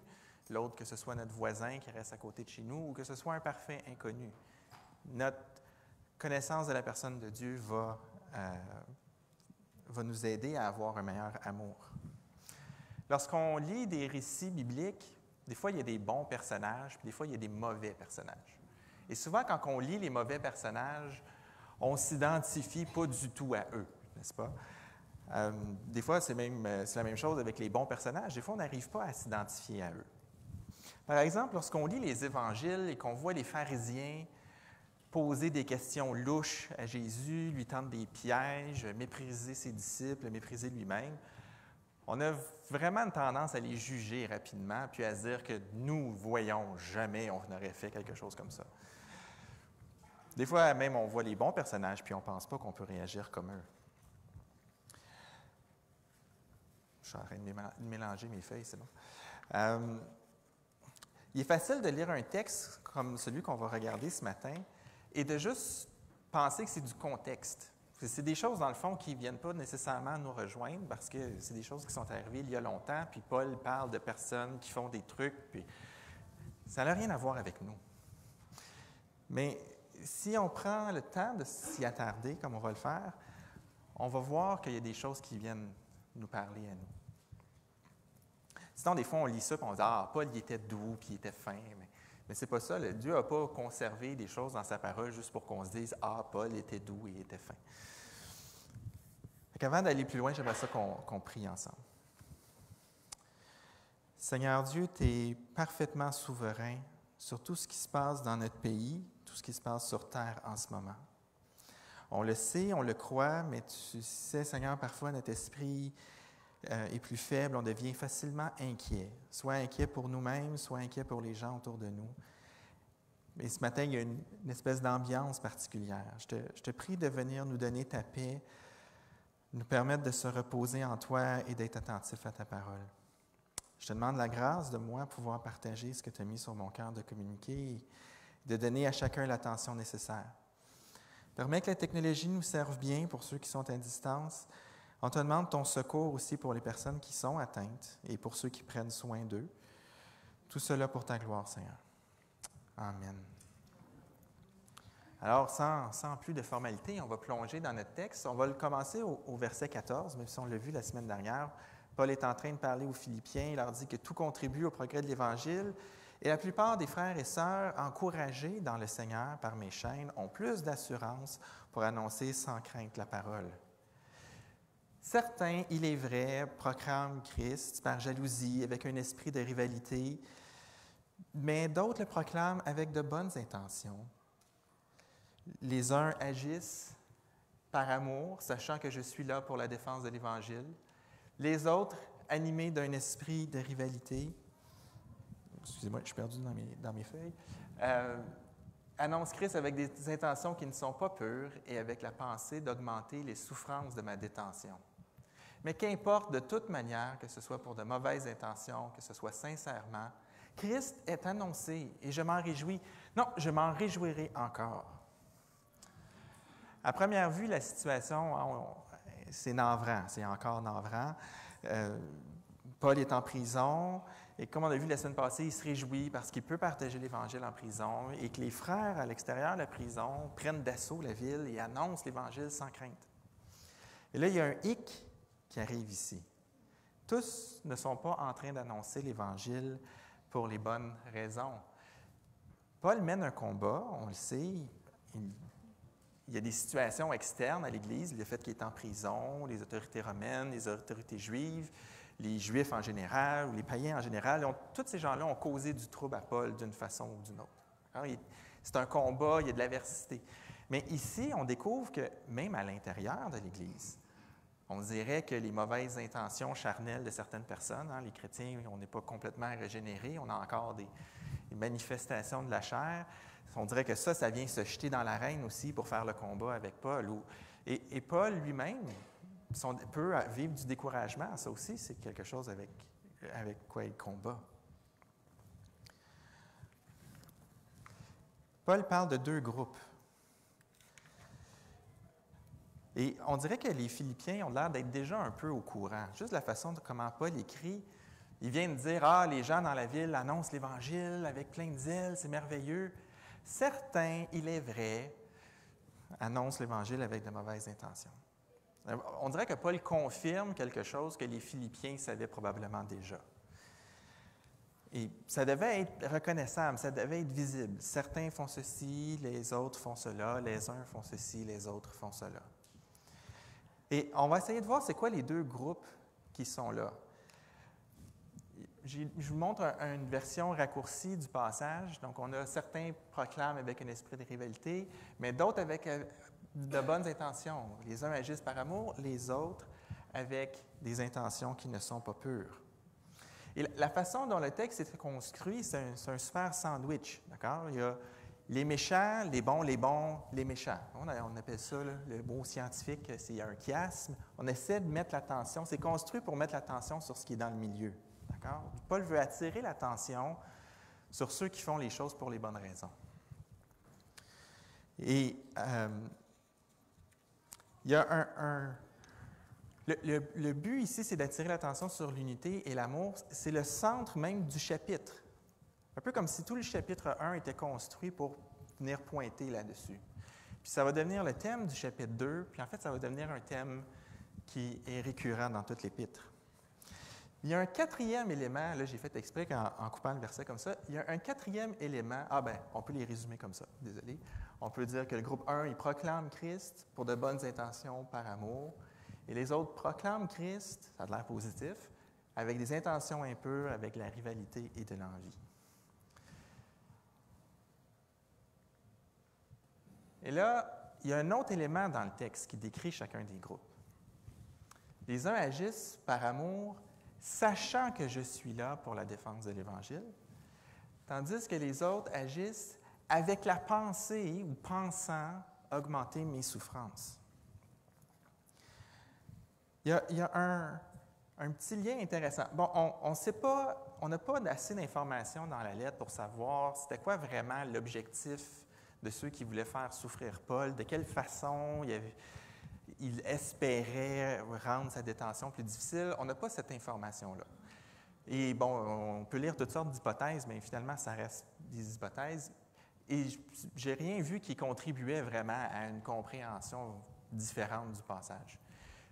l'autre, que ce soit notre voisin qui reste à côté de chez nous, ou que ce soit un parfait inconnu. Notre connaissance de la personne de Dieu va nous aider à avoir un meilleur amour. Lorsqu'on lit des récits bibliques, des fois, il y a des bons personnages, puis des fois, il y a des mauvais personnages. Et souvent, quand on lit les mauvais personnages, on ne s'identifie pas du tout à eux, n'est-ce pas? Des fois, c'est la même chose avec les bons personnages. Des fois, on n'arrive pas à s'identifier à eux. Par exemple, lorsqu'on lit les évangiles et qu'on voit les pharisiens poser des questions louches à Jésus, lui tendre des pièges, mépriser ses disciples, mépriser lui-même, on a vraiment une tendance à les juger rapidement, puis à se dire que nous, voyons, jamais on aurait fait quelque chose comme ça. Des fois, même, on voit les bons personnages, puis on ne pense pas qu'on peut réagir comme eux. Je suis en train de mélanger mes feuilles, c'est bon. Il est facile de lire un texte comme celui qu'on va regarder ce matin et de juste penser que c'est du contexte. C'est des choses, dans le fond, qui ne viennent pas nécessairement nous rejoindre parce que c'est des choses qui sont arrivées il y a longtemps, puis Paul parle de personnes qui font des trucs, puis ça n'a rien à voir avec nous. Mais si on prend le temps de s'y attarder, comme on va le faire, on va voir qu'il y a des choses qui viennent nous parler à nous. Sinon, des fois, on lit ça et on dit « Ah, Paul, il était doux, puis il était fin. » Mais c'est pas ça. Dieu n'a pas conservé des choses dans sa parole juste pour qu'on se dise « Ah, Paul était doux et il était fin. » Avant d'aller plus loin, j'aimerais ça qu'on prie ensemble. Seigneur Dieu, tu es parfaitement souverain sur tout ce qui se passe dans notre pays, tout ce qui se passe sur terre en ce moment. On le sait, on le croit, mais tu sais, Seigneur, parfois notre esprit est plus faible, on devient facilement inquiet, soit inquiet pour nous-mêmes, soit inquiet pour les gens autour de nous. Et ce matin, il y a une espèce d'ambiance particulière. Je te prie de venir nous donner ta paix, nous permettre de se reposer en toi et d'être attentif à ta parole. Je te demande la grâce de moi pouvoir partager ce que tu as mis sur mon cœur de communiquer et de donner à chacun l'attention nécessaire. Permets que la technologie nous serve bien pour ceux qui sont à distance. On te demande ton secours aussi pour les personnes qui sont atteintes et pour ceux qui prennent soin d'eux. Tout cela pour ta gloire, Seigneur. Amen. Alors, sans plus de formalité, on va plonger dans notre texte. On va le commencer au verset 14, même si on l'a vu la semaine dernière. Paul est en train de parler aux Philippiens. Il leur dit que tout contribue au progrès de l'Évangile. Et la plupart des frères et sœurs, encouragés dans le Seigneur par mes chaînes, ont plus d'assurance pour annoncer sans crainte la parole. Certains, il est vrai, proclament Christ par jalousie, avec un esprit de rivalité, mais d'autres le proclament avec de bonnes intentions. Les uns agissent par amour, sachant que je suis là pour la défense de l'Évangile. Les autres, animés d'un esprit de rivalité, excusez-moi, je suis perdu dans mes feuilles, annoncent Christ avec des intentions qui ne sont pas pures et avec la pensée d'augmenter les souffrances de ma détention. Mais qu'importe, de toute manière, que ce soit pour de mauvaises intentions, que ce soit sincèrement, Christ est annoncé et je m'en réjouis. Non, je m'en réjouirai encore. À première vue, la situation, c'est navrant, c'est encore navrant. Paul est en prison et comme on a vu la semaine passée, il se réjouit parce qu'il peut partager l'Évangile en prison et que les frères à l'extérieur de la prison prennent d'assaut la ville et annoncent l'Évangile sans crainte. Et là, il y a un hic qui arrive ici. Tous ne sont pas en train d'annoncer l'Évangile pour les bonnes raisons. Paul mène un combat, on le sait. Il y a des situations externes à l'Église, le fait qu'il est en prison, les autorités romaines, les autorités juives, les Juifs en général, ou les païens en général. Tous ces gens-là ont causé du trouble à Paul d'une façon ou d'une autre. C'est un combat, il y a de l'adversité. Mais ici, on découvre que même à l'intérieur de l'Église, on dirait que les mauvaises intentions charnelles de certaines personnes, les chrétiens, on n'est pas complètement régénérés, on a encore des manifestations de la chair. On dirait que ça vient se jeter dans l'arène aussi pour faire le combat avec Paul. Et Paul lui-même peut vivre du découragement. Ça aussi, c'est quelque chose avec quoi il combat. Paul parle de deux groupes. Et on dirait que les Philippiens ont l'air d'être déjà un peu au courant. Juste la façon de comment Paul écrit, il vient de dire « Ah, les gens dans la ville annoncent l'Évangile avec plein de zèle, c'est merveilleux. » Certains, il est vrai, annoncent l'Évangile avec de mauvaises intentions. On dirait que Paul confirme quelque chose que les Philippiens savaient probablement déjà. Et ça devait être reconnaissable, ça devait être visible. Certains font ceci, les autres font cela, les uns font ceci, les autres font cela. Et on va essayer de voir c'est quoi les deux groupes qui sont là. je vous montre une version raccourcie du passage. Donc, on a certains proclament avec un esprit de rivalité, mais d'autres avec de bonnes intentions. Les uns agissent par amour, les autres avec des intentions qui ne sont pas pures. Et la façon dont le texte est construit, c'est un super sandwich, d'accord? Il y a les méchants, les bons, les méchants. On appelle ça, là, le mot scientifique, c'est un chiasme. On essaie de mettre l'attention, c'est construit pour mettre l'attention sur ce qui est dans le milieu, d'accord? Paul veut attirer l'attention sur ceux qui font les choses pour les bonnes raisons. Et il y a le but ici, c'est d'attirer l'attention sur l'unité et l'amour. C'est le centre même du chapitre. Un peu comme si tout le chapitre 1 était construit pour venir pointer là-dessus. Puis ça va devenir le thème du chapitre 2, puis en fait, ça va devenir un thème qui est récurrent dans toute l'épître. Il y a un quatrième élément, là j'ai fait exprès en coupant le verset comme ça, il y a un quatrième élément, on peut les résumer comme ça, désolé. On peut dire que le groupe 1, il proclame Christ pour de bonnes intentions par amour, et les autres proclament Christ, ça a l'air positif, avec des intentions impures, avec la rivalité et de l'envie. Et là, il y a un autre élément dans le texte qui décrit chacun des groupes. Les uns agissent par amour, sachant que je suis là pour la défense de l'Évangile, tandis que les autres agissent avec la pensée ou pensant augmenter mes souffrances. Il y a un petit lien intéressant. Bon, on sait pas, on n'a pas assez d'informations dans la lettre pour savoir c'était quoi vraiment l'objectif de ceux qui voulaient faire souffrir Paul, de quelle façon il espérait rendre sa détention plus difficile. On n'a pas cette information-là. Et bon, on peut lire toutes sortes d'hypothèses, mais finalement, ça reste des hypothèses. Et je n'ai rien vu qui contribuait vraiment à une compréhension différente du passage.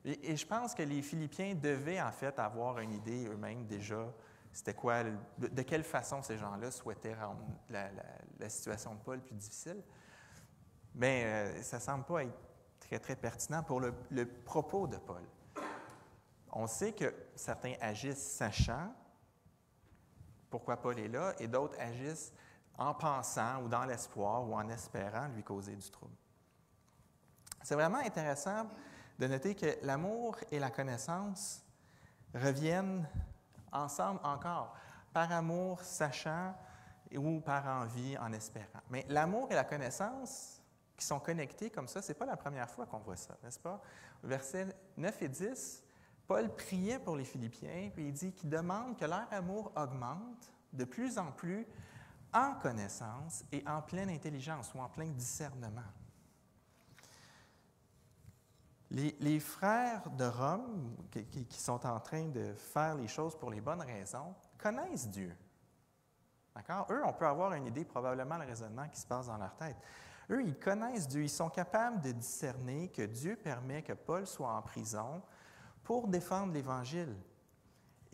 Et je pense que les Philippiens devaient en fait avoir une idée eux-mêmes déjà, c'était quoi, de quelle façon ces gens-là souhaitaient rendre la situation de Paul plus difficile. Mais ça ne semble pas être très, très pertinent pour le propos de Paul. On sait que certains agissent sachant pourquoi Paul est là, et d'autres agissent en pensant ou dans l'espoir ou en espérant lui causer du trouble. C'est vraiment intéressant de noter que l'amour et la connaissance reviennent ensemble encore, par amour sachant ou par envie en espérant. Mais l'amour et la connaissance qui sont connectés comme ça, ce n'est pas la première fois qu'on voit ça, n'est-ce pas? Versets 9 et 10, Paul priait pour les Philippiens, puis il dit qu'il demande que leur amour augmente de plus en plus en connaissance et en pleine intelligence ou en plein discernement. Les frères de Rome, qui sont en train de faire les choses pour les bonnes raisons, connaissent Dieu. D'accord? Eux, on peut avoir une idée, probablement le raisonnement qui se passe dans leur tête. Eux, ils connaissent Dieu, ils sont capables de discerner que Dieu permet que Paul soit en prison pour défendre l'Évangile.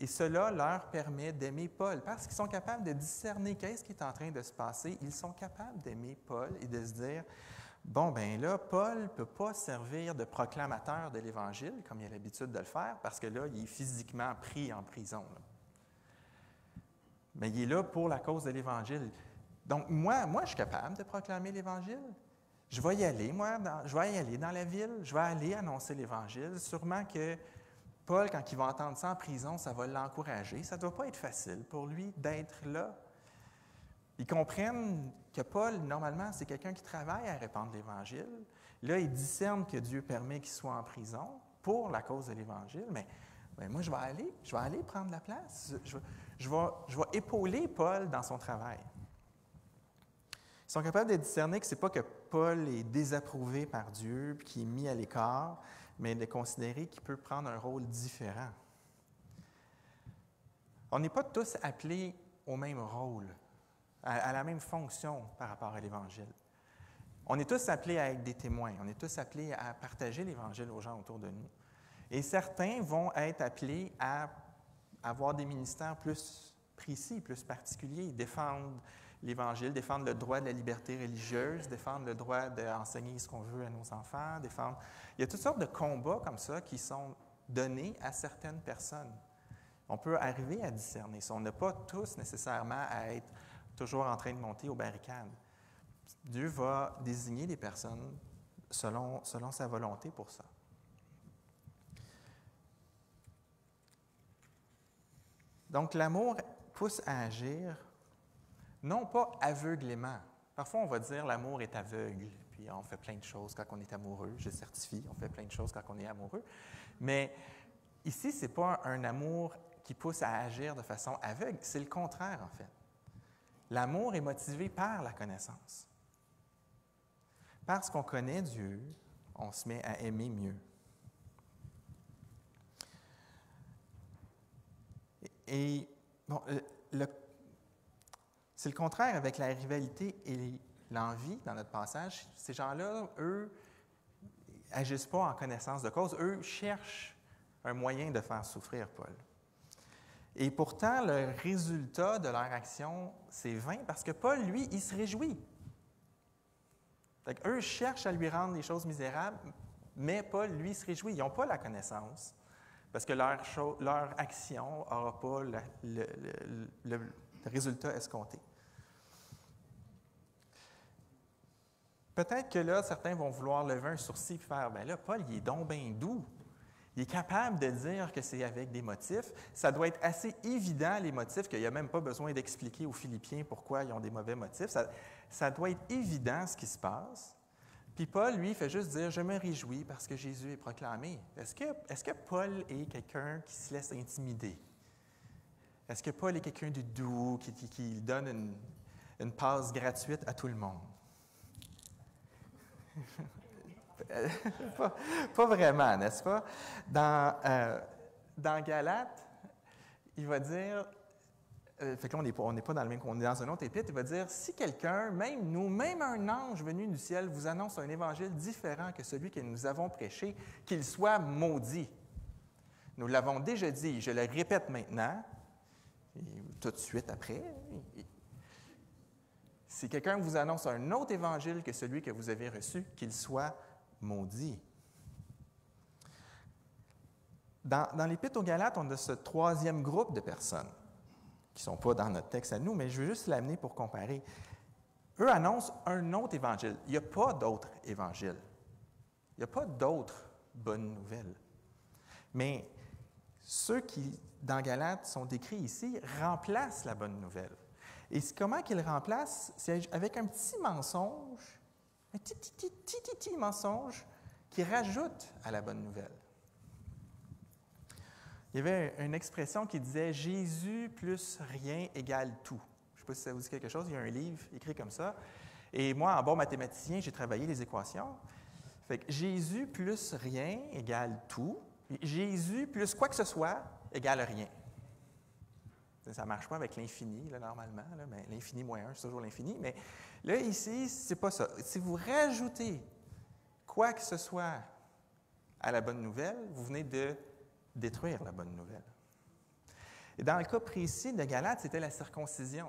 Et cela leur permet d'aimer Paul, parce qu'ils sont capables de discerner qu'est-ce qui est en train de se passer. Ils sont capables d'aimer Paul et de se dire, bon, bien là, Paul ne peut pas servir de proclamateur de l'Évangile, comme il a l'habitude de le faire, parce que là, il est physiquement pris en prison. Là. Mais il est là pour la cause de l'Évangile. Donc, moi, je suis capable de proclamer l'Évangile. Je vais y aller, je vais y aller dans la ville, je vais aller annoncer l'Évangile. Sûrement que Paul, quand il va entendre ça en prison, ça va l'encourager. Ça ne doit pas être facile pour lui d'être là. Ils comprennent que Paul, normalement, c'est quelqu'un qui travaille à répandre l'Évangile. Là, ils discernent que Dieu permet qu'il soit en prison pour la cause de l'Évangile. Mais moi, je vais aller prendre la place. Je vais épauler Paul dans son travail. Ils sont capables de discerner que ce n'est pas que Paul est désapprouvé par Dieu puis qu'il est mis à l'écart, mais de considérer qu'il peut prendre un rôle différent. On n'est pas tous appelés au même rôle, à la même fonction par rapport à l'Évangile. On est tous appelés à être des témoins, on est tous appelés à partager l'Évangile aux gens autour de nous. Et certains vont être appelés à avoir des ministères plus précis, plus particuliers, défendre l'Évangile, défendre le droit de la liberté religieuse, défendre le droit d'enseigner ce qu'on veut à nos enfants, défendre... Il y a toutes sortes de combats comme ça qui sont donnés à certaines personnes. On peut arriver à discerner ça. On n'a pas tous nécessairement à être toujours en train de monter aux barricades. Dieu va désigner des personnes selon sa volonté pour ça. Donc, l'amour pousse à agir, non pas aveuglément. Parfois, on va dire l'amour est aveugle, puis on fait plein de choses quand on est amoureux. Je certifie, on fait plein de choses quand on est amoureux. Mais ici, ce n'est pas un amour qui pousse à agir de façon aveugle, c'est le contraire, en fait. L'amour est motivé par la connaissance. Parce qu'on connaît Dieu, on se met à aimer mieux. Et bon, c'est le contraire avec la rivalité et l'envie dans notre passage. Ces gens-là, eux, n'agissent pas en connaissance de cause. Eux cherchent un moyen de faire souffrir Paul. Et pourtant, le résultat de leur action, c'est vain parce que Paul, lui, il se réjouit. Eux cherchent à lui rendre les choses misérables, mais Paul, lui, se réjouit. Ils n'ont pas la connaissance parce que leur action n'aura pas le résultat escompté. Peut-être que là, certains vont vouloir lever un sourcil et faire « Bien là, Paul, il est donc bien doux. Il est capable de dire que c'est avec des motifs. Ça doit être assez évident, les motifs, qu'il n'y a même pas besoin d'expliquer aux Philippiens pourquoi ils ont des mauvais motifs. Ça doit être évident ce qui se passe. » Puis Paul, lui, fait juste dire « Je me réjouis parce que Jésus est proclamé. » Est-ce que Paul est quelqu'un qui se laisse intimider? Est-ce que Paul est quelqu'un de doux, qui donne une passe gratuite à tout le monde? pas vraiment, n'est-ce pas? Dans Galates, il va dire, fait que là, on n'est pas dans le même, on est dans un autre épître, il va dire, si quelqu'un, même nous, même un ange venu du ciel vous annonce un évangile différent que celui que nous avons prêché, qu'il soit maudit. Nous l'avons déjà dit, je le répète maintenant, et tout de suite après. Si quelqu'un vous annonce un autre évangile que celui que vous avez reçu, qu'il soit maudit. Dans l'Épître aux Galates, on a ce troisième groupe de personnes qui ne sont pas dans notre texte à nous, mais je veux juste l'amener pour comparer. Eux annoncent un autre évangile. Il n'y a pas d'autre évangile. Il n'y a pas d'autres bonnes nouvelles. Mais ceux qui, dans Galates, sont décrits ici, remplacent la bonne nouvelle. Et comment qu'ils remplacent? C'est avec un petit mensonge, un petit mensonge qui rajoute à la bonne nouvelle. Il y avait une expression qui disait « Jésus plus rien égale tout ». Je ne sais pas si ça vous dit quelque chose, il y a un livre écrit comme ça. Et moi, en bon mathématicien, j'ai travaillé les équations. Fait que Jésus plus rien égale tout. Jésus plus quoi que ce soit égale rien. Ça ne marche pas avec l'infini, là, normalement. Là, mais l'infini moins 1, c'est toujours l'infini. Mais là, ici, c'est pas ça. Si vous rajoutez quoi que ce soit à la bonne nouvelle, vous venez de détruire la bonne nouvelle. Et dans le cas précis de Galates, c'était la circoncision.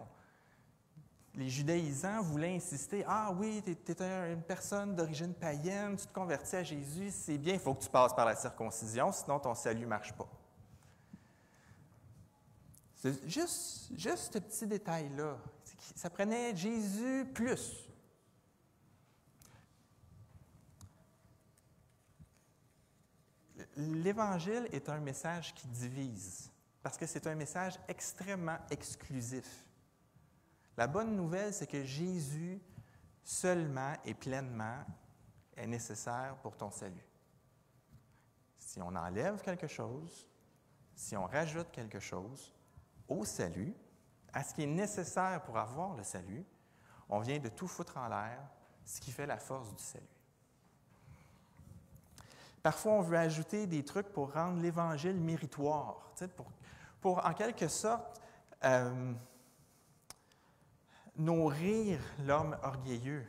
Les judaïsants voulaient insister, « Ah oui, tu es une personne d'origine païenne, tu te convertis à Jésus, c'est bien, il faut que tu passes par la circoncision, sinon ton salut ne marche pas. » C'est juste ce petit détail-là. Ça prenait Jésus plus. L'Évangile est un message qui divise, parce que c'est un message extrêmement exclusif. La bonne nouvelle, c'est que Jésus seulement et pleinement est nécessaire pour ton salut. Si on enlève quelque chose, si on rajoute quelque chose au salut, à ce qui est nécessaire pour avoir le salut, on vient de tout foutre en l'air, ce qui fait la force du salut. Parfois, on veut ajouter des trucs pour rendre l'Évangile méritoire, pour en quelque sorte nourrir l'homme orgueilleux.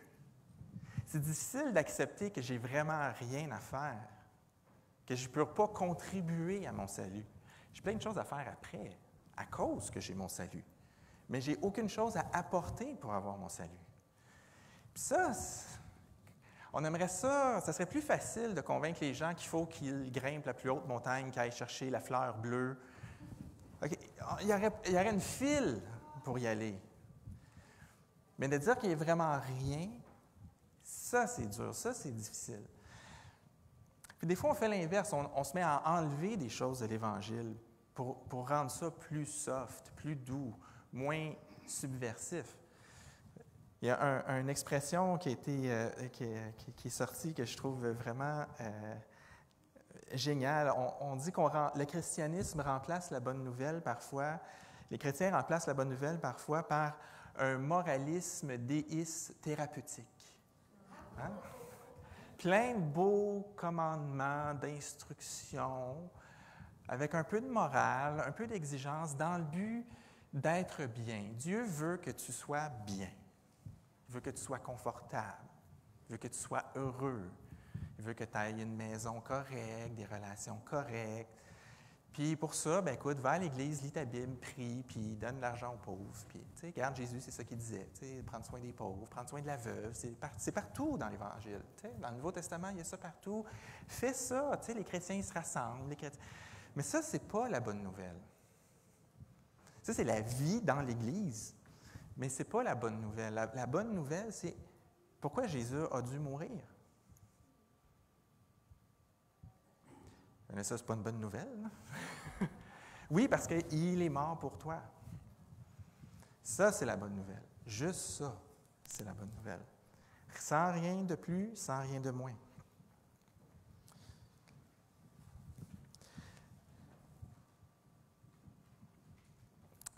C'est difficile d'accepter que j'ai vraiment rien à faire, que je ne peux pas contribuer à mon salut. J'ai plein de choses à faire après, à cause que j'ai mon salut. Mais je n'ai aucune chose à apporter pour avoir mon salut. Puis ça, on aimerait ça serait plus facile de convaincre les gens qu'il faut qu'ils grimpent la plus haute montagne, qu'ils aillent chercher la fleur bleue. OK, il y aurait une file pour y aller. Mais de dire qu'il n'y a vraiment rien, ça, c'est dur, ça, c'est difficile. Puis des fois, on fait l'inverse, on se met à enlever des choses de l'Évangile pour rendre ça plus soft, plus doux, moins subversif. Il y a une expression qui est sortie que je trouve vraiment géniale. On dit le christianisme remplace la bonne nouvelle parfois, les chrétiens remplacent la bonne nouvelle parfois par un moralisme déiste thérapeutique. Hein? Plein de beaux commandements, d'instructions, avec un peu de morale, un peu d'exigence, dans le but d'être bien. Dieu veut que tu sois bien. Il veut que tu sois confortable. Il veut que tu sois heureux. Il veut que tu aies une maison correcte, des relations correctes. Puis pour ça, ben écoute, va à l'église, lis ta Bible, prie, puis donne de l'argent aux pauvres. Puis, tu sais, regarde Jésus, c'est ça qu'il disait, tu sais, prendre soin des pauvres, prendre soin de la veuve. C'est partout dans l'Évangile. Tu sais, dans le Nouveau Testament, il y a ça partout. Fais ça, tu sais, les chrétiens, ils se rassemblent. Mais ça, c'est pas la bonne nouvelle. Ça, c'est la vie dans l'Église. Mais c'est pas la bonne nouvelle. La bonne nouvelle, c'est pourquoi Jésus a dû mourir. Mais ça, c'est pas une bonne nouvelle. Oui, parce qu'il est mort pour toi. Ça, c'est la bonne nouvelle. Juste ça, c'est la bonne nouvelle. Sans rien de plus, sans rien de moins.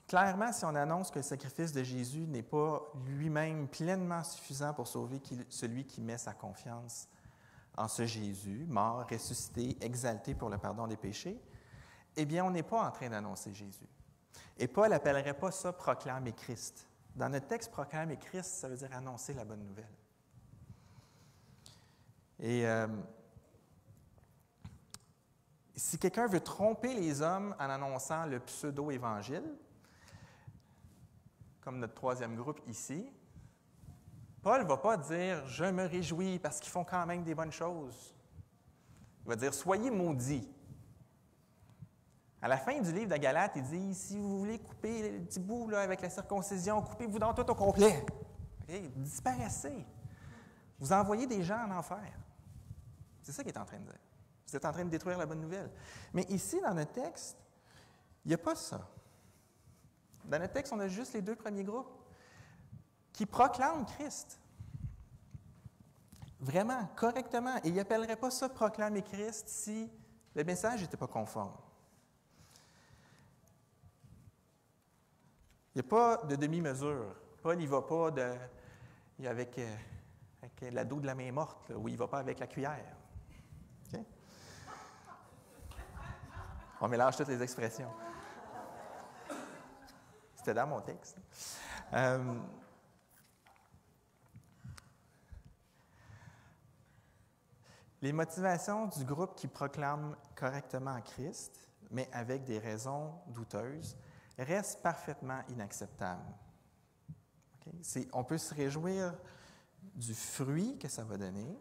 Clairement, si on annonce que le sacrifice de Jésus n'est pas lui-même pleinement suffisant pour sauver celui qui met sa confiance en ce Jésus, mort, ressuscité, exalté pour le pardon des péchés, eh bien, on n'est pas en train d'annoncer Jésus. Et Paul n'appellerait pas ça « proclamer Christ ». Dans notre texte, « proclamer Christ », ça veut dire annoncer la bonne nouvelle. Et si quelqu'un veut tromper les hommes en annonçant le pseudo-évangile, comme notre troisième groupe ici, Paul ne va pas dire « je me réjouis parce qu'ils font quand même des bonnes choses ». Il va dire « soyez maudits ». À la fin du livre de Galates, il dit « si vous voulez couper le petit bout là, avec la circoncision, coupez-vous dans tout au complet. Okay? Disparaissez. Vous envoyez des gens en enfer. » C'est ça qu'il est en train de dire. Vous êtes en train de détruire la bonne nouvelle. Mais ici, dans notre texte, il n'y a pas ça. Dans notre texte, on a juste les deux premiers groupes qui proclament Christ. Vraiment, correctement. Et il n'appellerait pas ça « proclamer Christ » si le message n'était pas conforme. Il n'y a pas de demi-mesure. Paul, il ne va pas avec la dos de la main morte, là, ou il ne va pas avec la cuillère. Okay? On mélange toutes les expressions. C'était dans mon texte. Les motivations du groupe qui proclame correctement Christ, mais avec des raisons douteuses, restent parfaitement inacceptables. Okay? On peut se réjouir du fruit que ça va donner,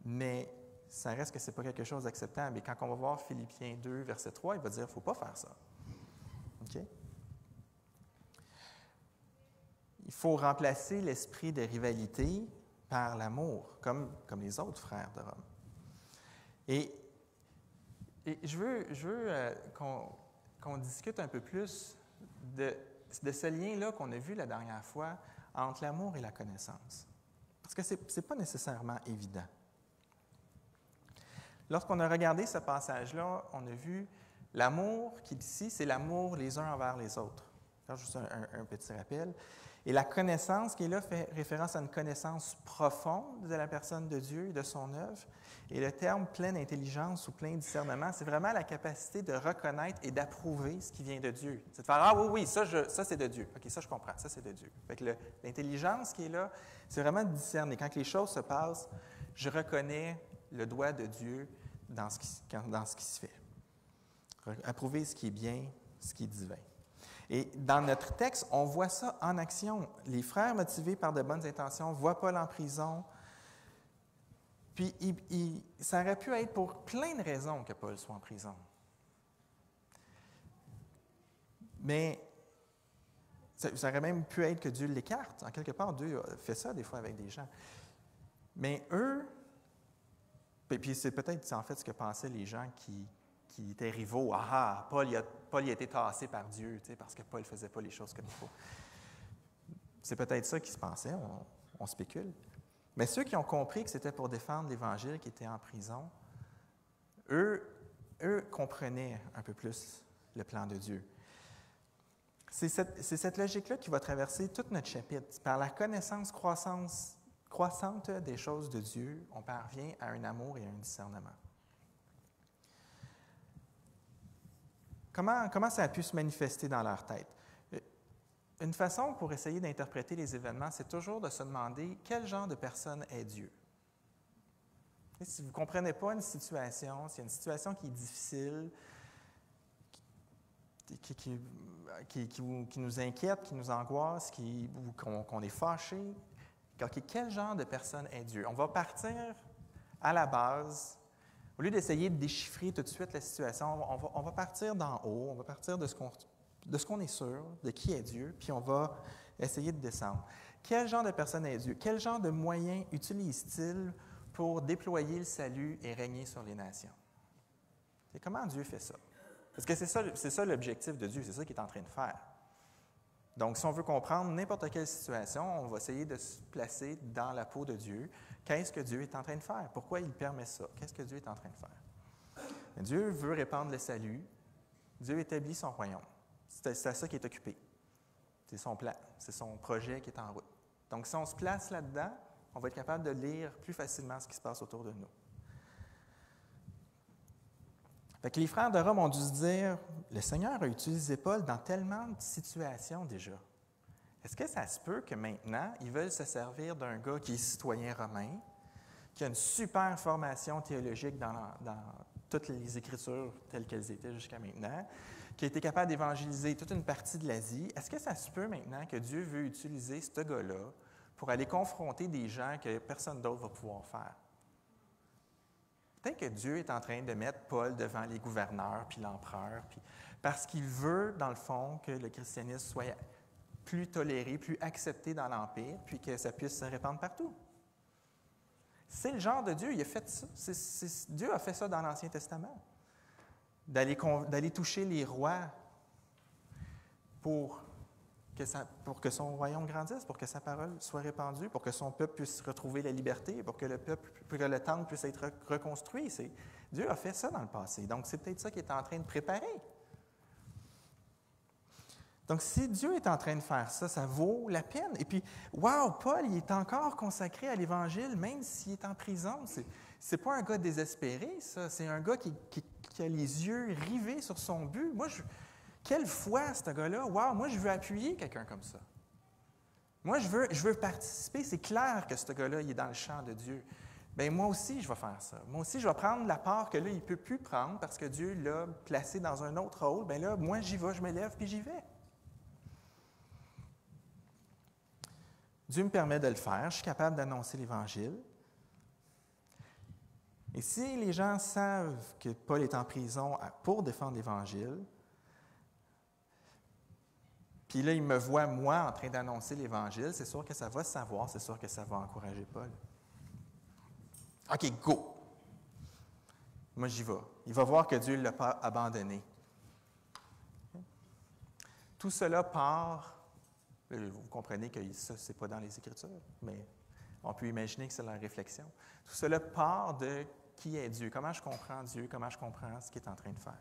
mais ça reste que ce n'est pas quelque chose d'acceptable. Et quand on va voir Philippiens 2, verset 3, il va dire qu'il ne faut pas faire ça. Okay? Il faut remplacer l'esprit de rivalité par l'amour, comme les autres frères de Rome. Et je veux qu'on discute un peu plus de ce lien-là qu'on a vu la dernière fois entre l'amour et la connaissance. Parce que ce n'est pas nécessairement évident. Lorsqu'on a regardé ce passage-là, on a vu l'amour qui est ici, c'est l'amour les uns envers les autres. Faire juste un petit rappel. Et la connaissance qui est là fait référence à une connaissance profonde de la personne de Dieu et de son œuvre. Et le terme pleine intelligence ou plein discernement, c'est vraiment la capacité de reconnaître et d'approuver ce qui vient de Dieu. C'est de faire « Ah oui, ça c'est de Dieu. OK, ça je comprends, ça c'est de Dieu. » Fait que l'intelligence qui est là, c'est vraiment de discerner. Quand les choses se passent, je reconnais le doigt de Dieu dans ce qui se fait. Approuver ce qui est bien, ce qui est divin. Et dans notre texte, on voit ça en action. Les frères motivés par de bonnes intentions voient Paul en prison. Puis, ça aurait pu être pour plein de raisons que Paul soit en prison. Mais ça aurait même pu être que Dieu l'écarte. En quelque part, Dieu fait ça des fois avec des gens. Mais eux, et puis c'est peut-être en fait ce que pensaient les gens qui étaient rivaux. Ah, Paul a été tassé par Dieu, parce que Paul ne faisait pas les choses comme il faut. C'est peut-être ça qui se pensait, on spécule. Mais ceux qui ont compris que c'était pour défendre l'Évangile, qui étaient en prison, eux comprenaient un peu plus le plan de Dieu. C'est cette logique-là qui va traverser tout notre chapitre. Par la connaissance croissante des choses de Dieu, on parvient à un amour et à un discernement. Comment ça a pu se manifester dans leur tête? Une façon pour essayer d'interpréter les événements, c'est toujours de se demander quel genre de personne est Dieu. Et si vous ne comprenez pas une situation, s'il y a une situation qui est difficile, qui nous inquiète, qui nous angoisse, ou qu'on est fâché, quel genre de personne est Dieu? On va partir à la base, au lieu d'essayer de déchiffrer tout de suite la situation, on va partir d'en haut, on va partir de ce qu'on est sûr, de qui est Dieu, puis on va essayer de descendre. Quel genre de personne est Dieu? Quel genre de moyens utilise-t-il pour déployer le salut et régner sur les nations? Et comment Dieu fait ça? Parce que c'est ça l'objectif de Dieu, c'est ça qu'il est en train de faire. Donc, si on veut comprendre n'importe quelle situation, on va essayer de se placer dans la peau de Dieu. Qu'est-ce que Dieu est en train de faire? Pourquoi il permet ça? Qu'est-ce que Dieu est en train de faire? Dieu veut répandre le salut. Dieu établit son royaume. C'est à ça qu'il est occupé. C'est son plan, c'est son projet qui est en route. Donc, si on se place là-dedans, on va être capable de lire plus facilement ce qui se passe autour de nous. Fait que les frères de Rome ont dû se dire, le Seigneur a utilisé Paul dans tellement de situations déjà. Est-ce que ça se peut que maintenant, ils veulent se servir d'un gars qui est citoyen romain, qui a une super formation théologique dans toutes les Écritures telles qu'elles étaient jusqu'à maintenant, qui a été capable d'évangéliser toute une partie de l'Asie? Est-ce que ça se peut maintenant que Dieu veut utiliser ce gars-là pour aller confronter des gens que personne d'autre va pouvoir faire? Peut-être que Dieu est en train de mettre Paul devant les gouverneurs puis l'empereur, parce qu'il veut, dans le fond, que le christianisme soit plus toléré, plus accepté dans l'Empire, puis que ça puisse se répandre partout. C'est le genre de Dieu, il a fait ça. Dieu a fait ça dans l'Ancien Testament. D'aller toucher les rois pour que son royaume grandisse, pour que sa parole soit répandue, pour que son peuple puisse retrouver la liberté, pour que le temple puisse être reconstruit. Dieu a fait ça dans le passé. Donc, c'est peut-être ça qu'il est en train de préparer. Donc, si Dieu est en train de faire ça, ça vaut la peine. Et puis, wow, Paul, il est encore consacré à l'Évangile, même s'il est en prison. C'est pas un gars désespéré, ça. C'est un gars qui a les yeux rivés sur son but. Quelle foi, ce gars-là! Wow, moi, je veux appuyer quelqu'un comme ça. Moi, je veux participer. C'est clair que ce gars-là, il est dans le champ de Dieu. Bien, moi aussi, je vais faire ça. Moi aussi, je vais prendre la part que là, il ne peut plus prendre parce que Dieu l'a placé dans un autre rôle. Bien là, moi, j'y vais, je me lève, puis j'y vais. Dieu me permet de le faire. Je suis capable d'annoncer l'Évangile. Et si les gens savent que Paul est en prison pour défendre l'Évangile, puis là, il me voit, moi, en train d'annoncer l'Évangile, c'est sûr que ça va se savoir, c'est sûr que ça va encourager Paul. OK, go! Moi, j'y vais. Il va voir que Dieu ne l'a pas abandonné. Tout cela part, vous comprenez que ça, ce n'est pas dans les Écritures, mais on peut imaginer que c'est la réflexion. Tout cela part de qui est Dieu, comment je comprends Dieu, comment je comprends ce qu'il est en train de faire.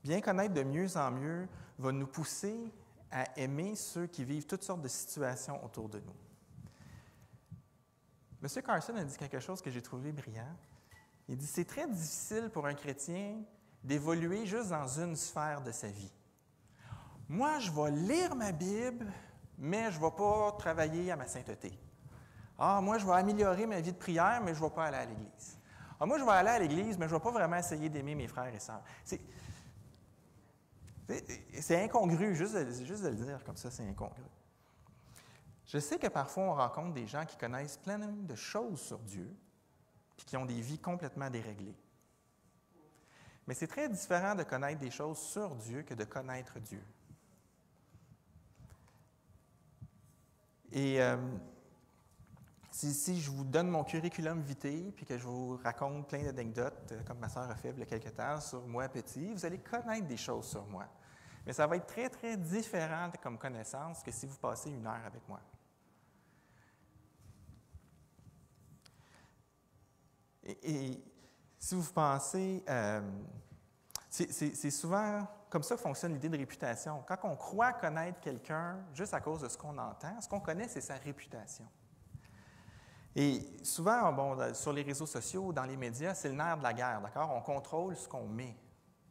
Bien connaître de mieux en mieux va nous pousser à aimer ceux qui vivent toutes sortes de situations autour de nous. M. Carson a dit quelque chose que j'ai trouvé brillant. Il dit « C'est très difficile pour un chrétien d'évoluer juste dans une sphère de sa vie. Moi, je vais lire ma Bible, mais je ne vais pas travailler à ma sainteté. Ah, moi, je vais améliorer ma vie de prière, mais je ne vais pas aller à l'Église. Ah, moi, je vais aller à l'Église, mais je ne vais pas vraiment essayer d'aimer mes frères et sœurs. » C'est incongru, juste de le dire comme ça, c'est incongru. Je sais que parfois, on rencontre des gens qui connaissent plein de choses sur Dieu, puis qui ont des vies complètement déréglées. Mais c'est très différent de connaître des choses sur Dieu que de connaître Dieu. Et si je vous donne mon curriculum vitae, puis que je vous raconte plein d'anecdotes, comme ma sœur a fait il y a quelques temps, sur moi petit, vous allez connaître des choses sur moi. Mais ça va être très, très différent comme connaissance que si vous passez 1 heure avec moi. Et si vous pensez, c'est souvent comme ça que fonctionne l'idée de réputation. Quand on croit connaître quelqu'un juste à cause de ce qu'on entend, ce qu'on connaît, c'est sa réputation. Et souvent, bon, sur les réseaux sociaux, dans les médias, c'est le nerf de la guerre, d'accord? On contrôle ce qu'on met.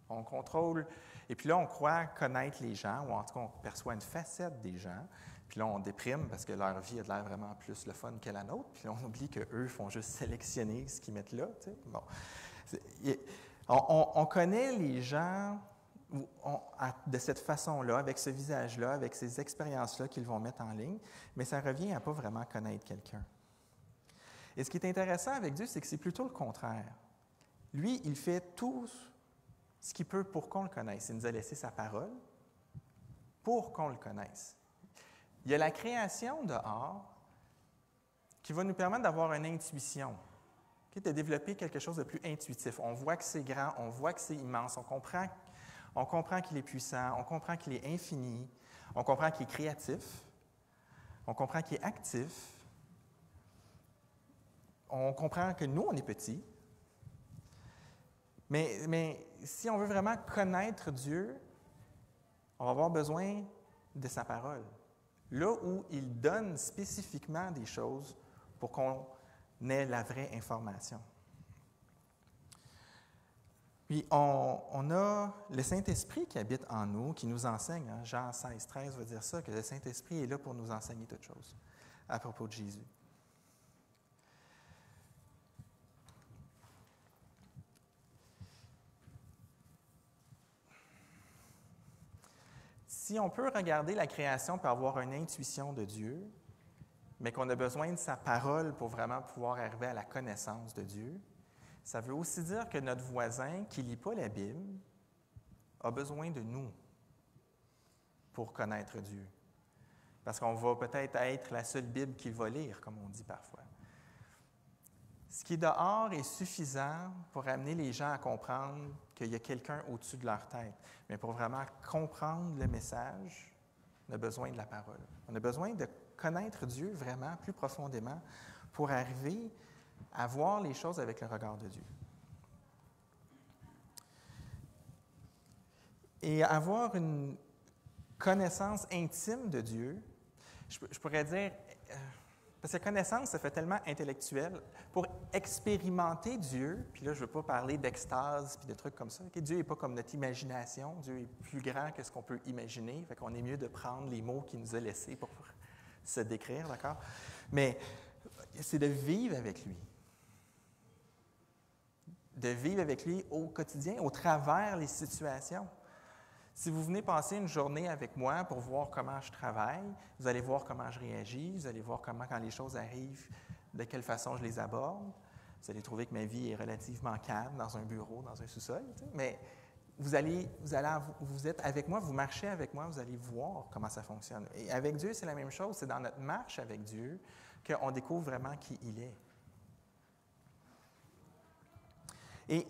On contrôle, et puis là, on croit connaître les gens, ou en tout cas, on perçoit une facette des gens, puis là, on déprime parce que leur vie a l'air vraiment plus le fun que la nôtre, puis là, on oublie qu'eux font juste sélectionner ce qu'ils mettent là, tu sais. Bon. On connaît les gens de cette façon-là, avec ce visage-là, avec ces expériences-là qu'ils vont mettre en ligne, mais ça revient à pas vraiment connaître quelqu'un. Et ce qui est intéressant avec Dieu, c'est que c'est plutôt le contraire. Lui, il fait tout ce qu'il peut pour qu'on le connaisse. Il nous a laissé sa parole pour qu'on le connaisse. Il y a la création dehors qui va nous permettre d'avoir une intuition, de développer quelque chose de plus intuitif. On voit que c'est grand, on voit que c'est immense, on comprend qu'il est puissant, on comprend qu'il est infini, on comprend qu'il est créatif, on comprend qu'il est actif, on comprend que nous, on est petits. Mais si on veut vraiment connaître Dieu, on va avoir besoin de sa parole. Là où il donne spécifiquement des choses pour qu'on ait la vraie information. Puis, on a le Saint-Esprit qui habite en nous, qui nous enseigne. Hein? Jean 16, 13 veut dire ça, que le Saint-Esprit est là pour nous enseigner toutes choses à propos de Jésus. Si on peut regarder la création pour avoir une intuition de Dieu, mais qu'on a besoin de sa parole pour vraiment pouvoir arriver à la connaissance de Dieu, ça veut aussi dire que notre voisin qui ne lit pas la Bible a besoin de nous pour connaître Dieu. Parce qu'on va peut-être être la seule Bible qu'il va lire, comme on dit parfois. Ce qui est dehors est suffisant pour amener les gens à comprendre qu'il y a quelqu'un au-dessus de leur tête. Mais pour vraiment comprendre le message, on a besoin de la parole. On a besoin de connaître Dieu vraiment plus profondément pour arriver à voir les choses avec le regard de Dieu. Et avoir une connaissance intime de Dieu, je pourrais dire, parce que connaissance, ça fait tellement intellectuel. Pour expérimenter Dieu, puis là, je ne veux pas parler d'extase puis de trucs comme ça. Okay? Dieu n'est pas comme notre imagination. Dieu est plus grand que ce qu'on peut imaginer. Fait qu'on est mieux de prendre les mots qu'il nous a laissés pour se décrire, d'accord? Mais c'est de vivre avec lui. De vivre avec lui au quotidien, au travers les situations. Si vous venez passer une journée avec moi pour voir comment je travaille, vous allez voir comment je réagis, vous allez voir comment, quand les choses arrivent, de quelle façon je les aborde. Vous allez trouver que ma vie est relativement calme dans un bureau, dans un sous-sol, tu sais, mais vous êtes avec moi, vous marchez avec moi, vous allez voir comment ça fonctionne. Et avec Dieu, c'est la même chose. C'est dans notre marche avec Dieu qu'on découvre vraiment qui il est. Et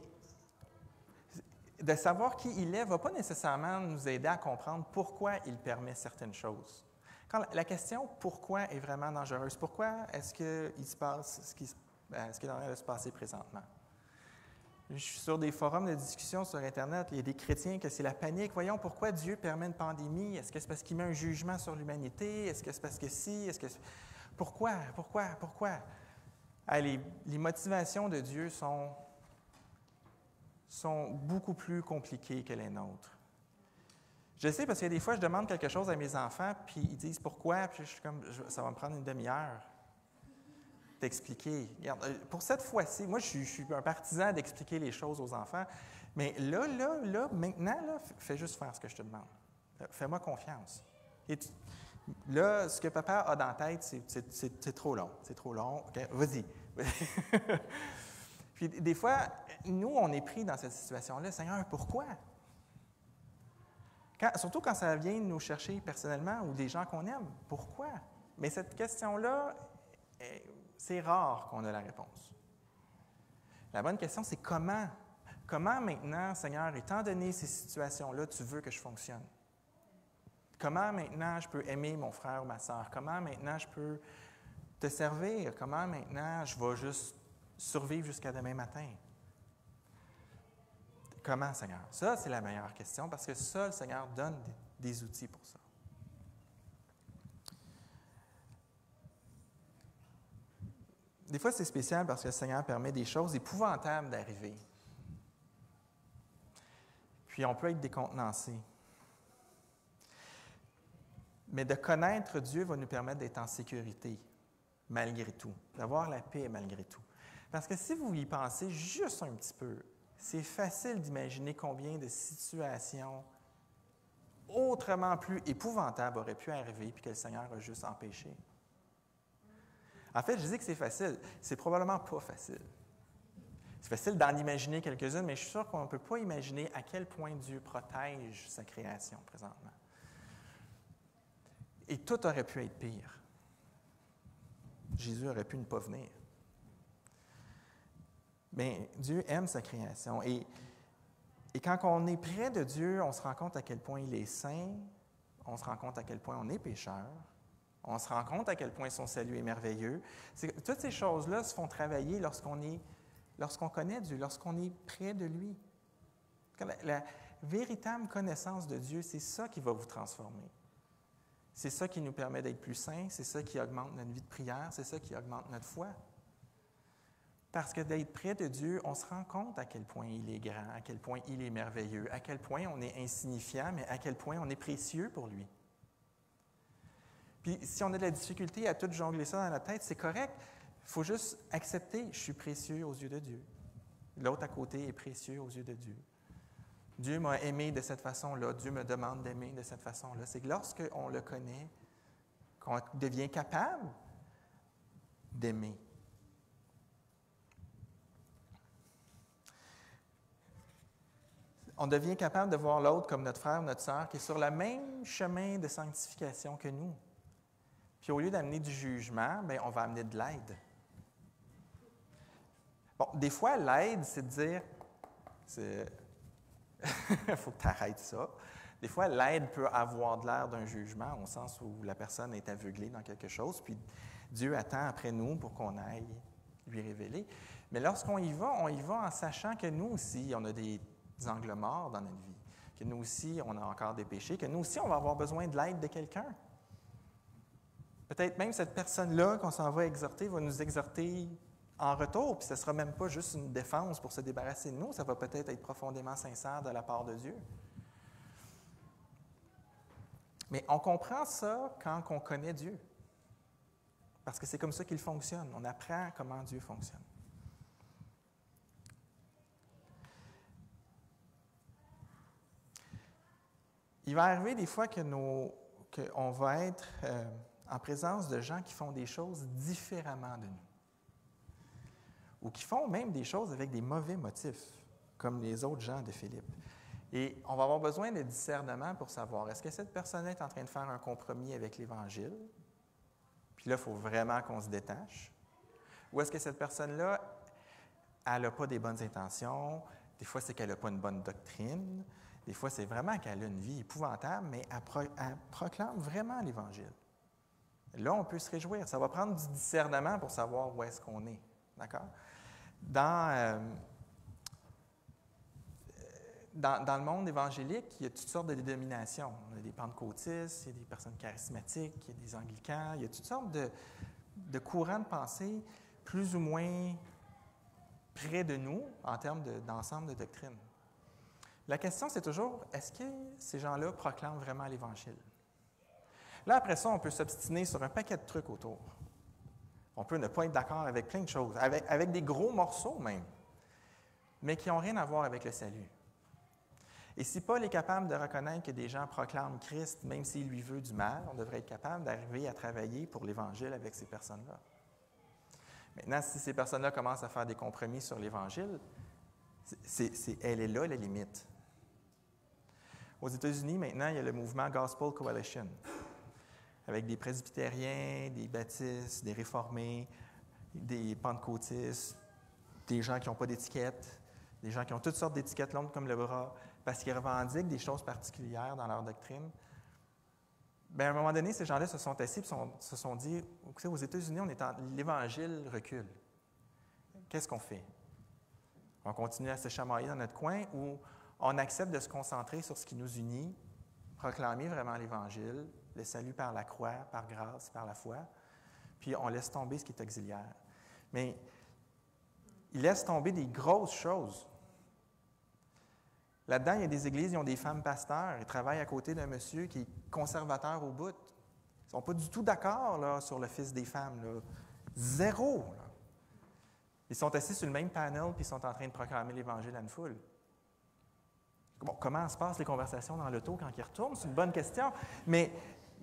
de savoir qui il est ne va pas nécessairement nous aider à comprendre pourquoi il permet certaines choses. Quand la question « pourquoi » est vraiment dangereuse, pourquoi est-ce qu'il se passe ce qui est en train de se passer présentement? Je suis sur des forums de discussion sur Internet, il y a des chrétiens que c'est la panique. Voyons, pourquoi Dieu permet une pandémie? Est-ce que c'est parce qu'il met un jugement sur l'humanité? Est-ce que c'est parce que si? Pourquoi? Les motivations de Dieu sont beaucoup plus compliquées que les nôtres. Je sais parce que des fois, je demande quelque chose à mes enfants, puis ils disent pourquoi, puis je suis comme, ça va me prendre une demi-heure d'expliquer. Regarde, pour cette fois-ci, moi, je suis un partisan d'expliquer les choses aux enfants, mais là, maintenant, fais juste faire ce que je te demande. Fais-moi confiance. Et là, ce que papa a dans la tête, c'est trop long. C'est trop long. Okay? Vas-y. Puis des fois, nous, on est pris dans cette situation-là. Seigneur, pourquoi? Surtout quand ça vient nous chercher personnellement ou des gens qu'on aime. Pourquoi? Mais cette question-là, c'est rare qu'on ait la réponse. La bonne question, c'est comment? Comment maintenant, Seigneur, étant donné ces situations-là, tu veux que je fonctionne? Comment maintenant je peux aimer mon frère ou ma sœur? Comment maintenant je peux te servir? Comment maintenant je vais juste survivre jusqu'à demain matin? Comment, Seigneur? Ça, c'est la meilleure question parce que ça, le Seigneur donne des outils pour ça. Des fois, c'est spécial parce que le Seigneur permet des choses épouvantables d'arriver. Puis on peut être décontenancé. Mais de connaître Dieu va nous permettre d'être en sécurité, malgré tout, d'avoir la paix malgré tout. Parce que si vous y pensez juste un petit peu, c'est facile d'imaginer combien de situations autrement plus épouvantables auraient pu arriver puis que le Seigneur a juste empêché. En fait, je dis que c'est facile. C'est probablement pas facile. C'est facile d'en imaginer quelques-unes, mais je suis sûr qu'on ne peut pas imaginer à quel point Dieu protège sa création présentement. Et tout aurait pu être pire. Jésus aurait pu ne pas venir. Mais Dieu aime sa création. Et quand on est près de Dieu, on se rend compte à quel point il est saint, on se rend compte à quel point on est pécheur, on se rend compte à quel point son salut est merveilleux. Toutes ces choses-là se font travailler lorsqu'on connaît Dieu, lorsqu'on est près de lui. La véritable connaissance de Dieu, c'est ça qui va vous transformer. C'est ça qui nous permet d'être plus saints, c'est ça qui augmente notre vie de prière, c'est ça qui augmente notre foi. Parce que d'être près de Dieu, on se rend compte à quel point il est grand, à quel point il est merveilleux, à quel point on est insignifiant, mais à quel point on est précieux pour lui. Puis si on a de la difficulté à tout jongler ça dans la tête, c'est correct. Il faut juste accepter, je suis précieux aux yeux de Dieu. L'autre à côté est précieux aux yeux de Dieu. Dieu m'a aimé de cette façon-là, Dieu me demande d'aimer de cette façon-là. C'est que lorsqu'on le connaît, qu'on devient capable d'aimer. On devient capable de voir l'autre comme notre frère, notre sœur, qui est sur le même chemin de sanctification que nous. Puis au lieu d'amener du jugement, bien, on va amener de l'aide. Bon, des fois, l'aide, c'est de dire, il faut que tu arrêtes ça. Des fois, l'aide peut avoir de l'air d'un jugement, au sens où la personne est aveuglée dans quelque chose, puis Dieu attend après nous pour qu'on aille lui révéler. Mais lorsqu'on y va en sachant que nous aussi, on a des angles morts dans notre vie, que nous aussi, on a encore des péchés, que nous aussi, on va avoir besoin de l'aide de quelqu'un. Peut-être même cette personne-là qu'on s'en va exhorter va nous exhorter en retour, puis ce ne sera même pas juste une défense pour se débarrasser de nous, ça va peut-être être profondément sincère de la part de Dieu. Mais on comprend ça quand on connaît Dieu, parce que c'est comme ça qu'il fonctionne. On apprend comment Dieu fonctionne. Il va arriver des fois qu'on va être en présence de gens qui font des choses différemment de nous. Ou qui font même des choses avec des mauvais motifs, comme les autres gens de Philippe. Et on va avoir besoin de discernement pour savoir, est-ce que cette personne est en train de faire un compromis avec l'Évangile? Puis là, il faut vraiment qu'on se détache. Ou est-ce que cette personne-là, elle n'a pas des bonnes intentions? Des fois, c'est qu'elle n'a pas une bonne doctrine. Des fois, c'est vraiment qu'elle a une vie épouvantable, mais elle proclame vraiment l'Évangile. Là, on peut se réjouir. Ça va prendre du discernement pour savoir où est-ce qu'on est. D'accord? Dans le monde évangélique, il y a toutes sortes de dénominations. Il y a des pentecôtistes, il y a des personnes charismatiques, il y a des anglicans, il y a toutes sortes de courants de pensée plus ou moins près de nous en termes d'ensemble de doctrines. La question, c'est toujours, est-ce que ces gens-là proclament vraiment l'Évangile? Là, après ça, on peut s'obstiner sur un paquet de trucs autour. On peut ne pas être d'accord avec plein de choses, avec des gros morceaux même, mais qui n'ont rien à voir avec le salut. Et si Paul est capable de reconnaître que des gens proclament Christ, même s'il lui veut du mal, on devrait être capable d'arriver à travailler pour l'Évangile avec ces personnes-là. Maintenant, si ces personnes-là commencent à faire des compromis sur l'Évangile, elle est là, la limite. Aux États-Unis, maintenant, il y a le mouvement Gospel Coalition, avec des presbytériens, des baptistes, des réformés, des pentecôtistes, des gens qui n'ont pas d'étiquette, des gens qui ont toutes sortes d'étiquettes longues comme le bras, parce qu'ils revendiquent des choses particulières dans leur doctrine. Bien, à un moment donné, ces gens-là se sont assis et se sont dit, écoutez, aux États-Unis, l'Évangile recule. Qu'est-ce qu'on fait? On continue à se chamailler dans notre coin ou on accepte de se concentrer sur ce qui nous unit, proclamer vraiment l'Évangile, le salut par la croix, par grâce, par la foi, puis on laisse tomber ce qui est auxiliaire. Mais ils laissent tomber des grosses choses. Là-dedans, il y a des églises, ils ont des femmes pasteurs, ils travaillent à côté d'un monsieur qui est conservateur au bout. Ils ne sont pas du tout d'accord là, sur le fils des femmes. Là. Zéro. Là. Ils sont assis sur le même panel puis ils sont en train de proclamer l'Évangile à une foule. Bon, comment se passent les conversations dans l'auto quand ils retournent? C'est une bonne question. Mais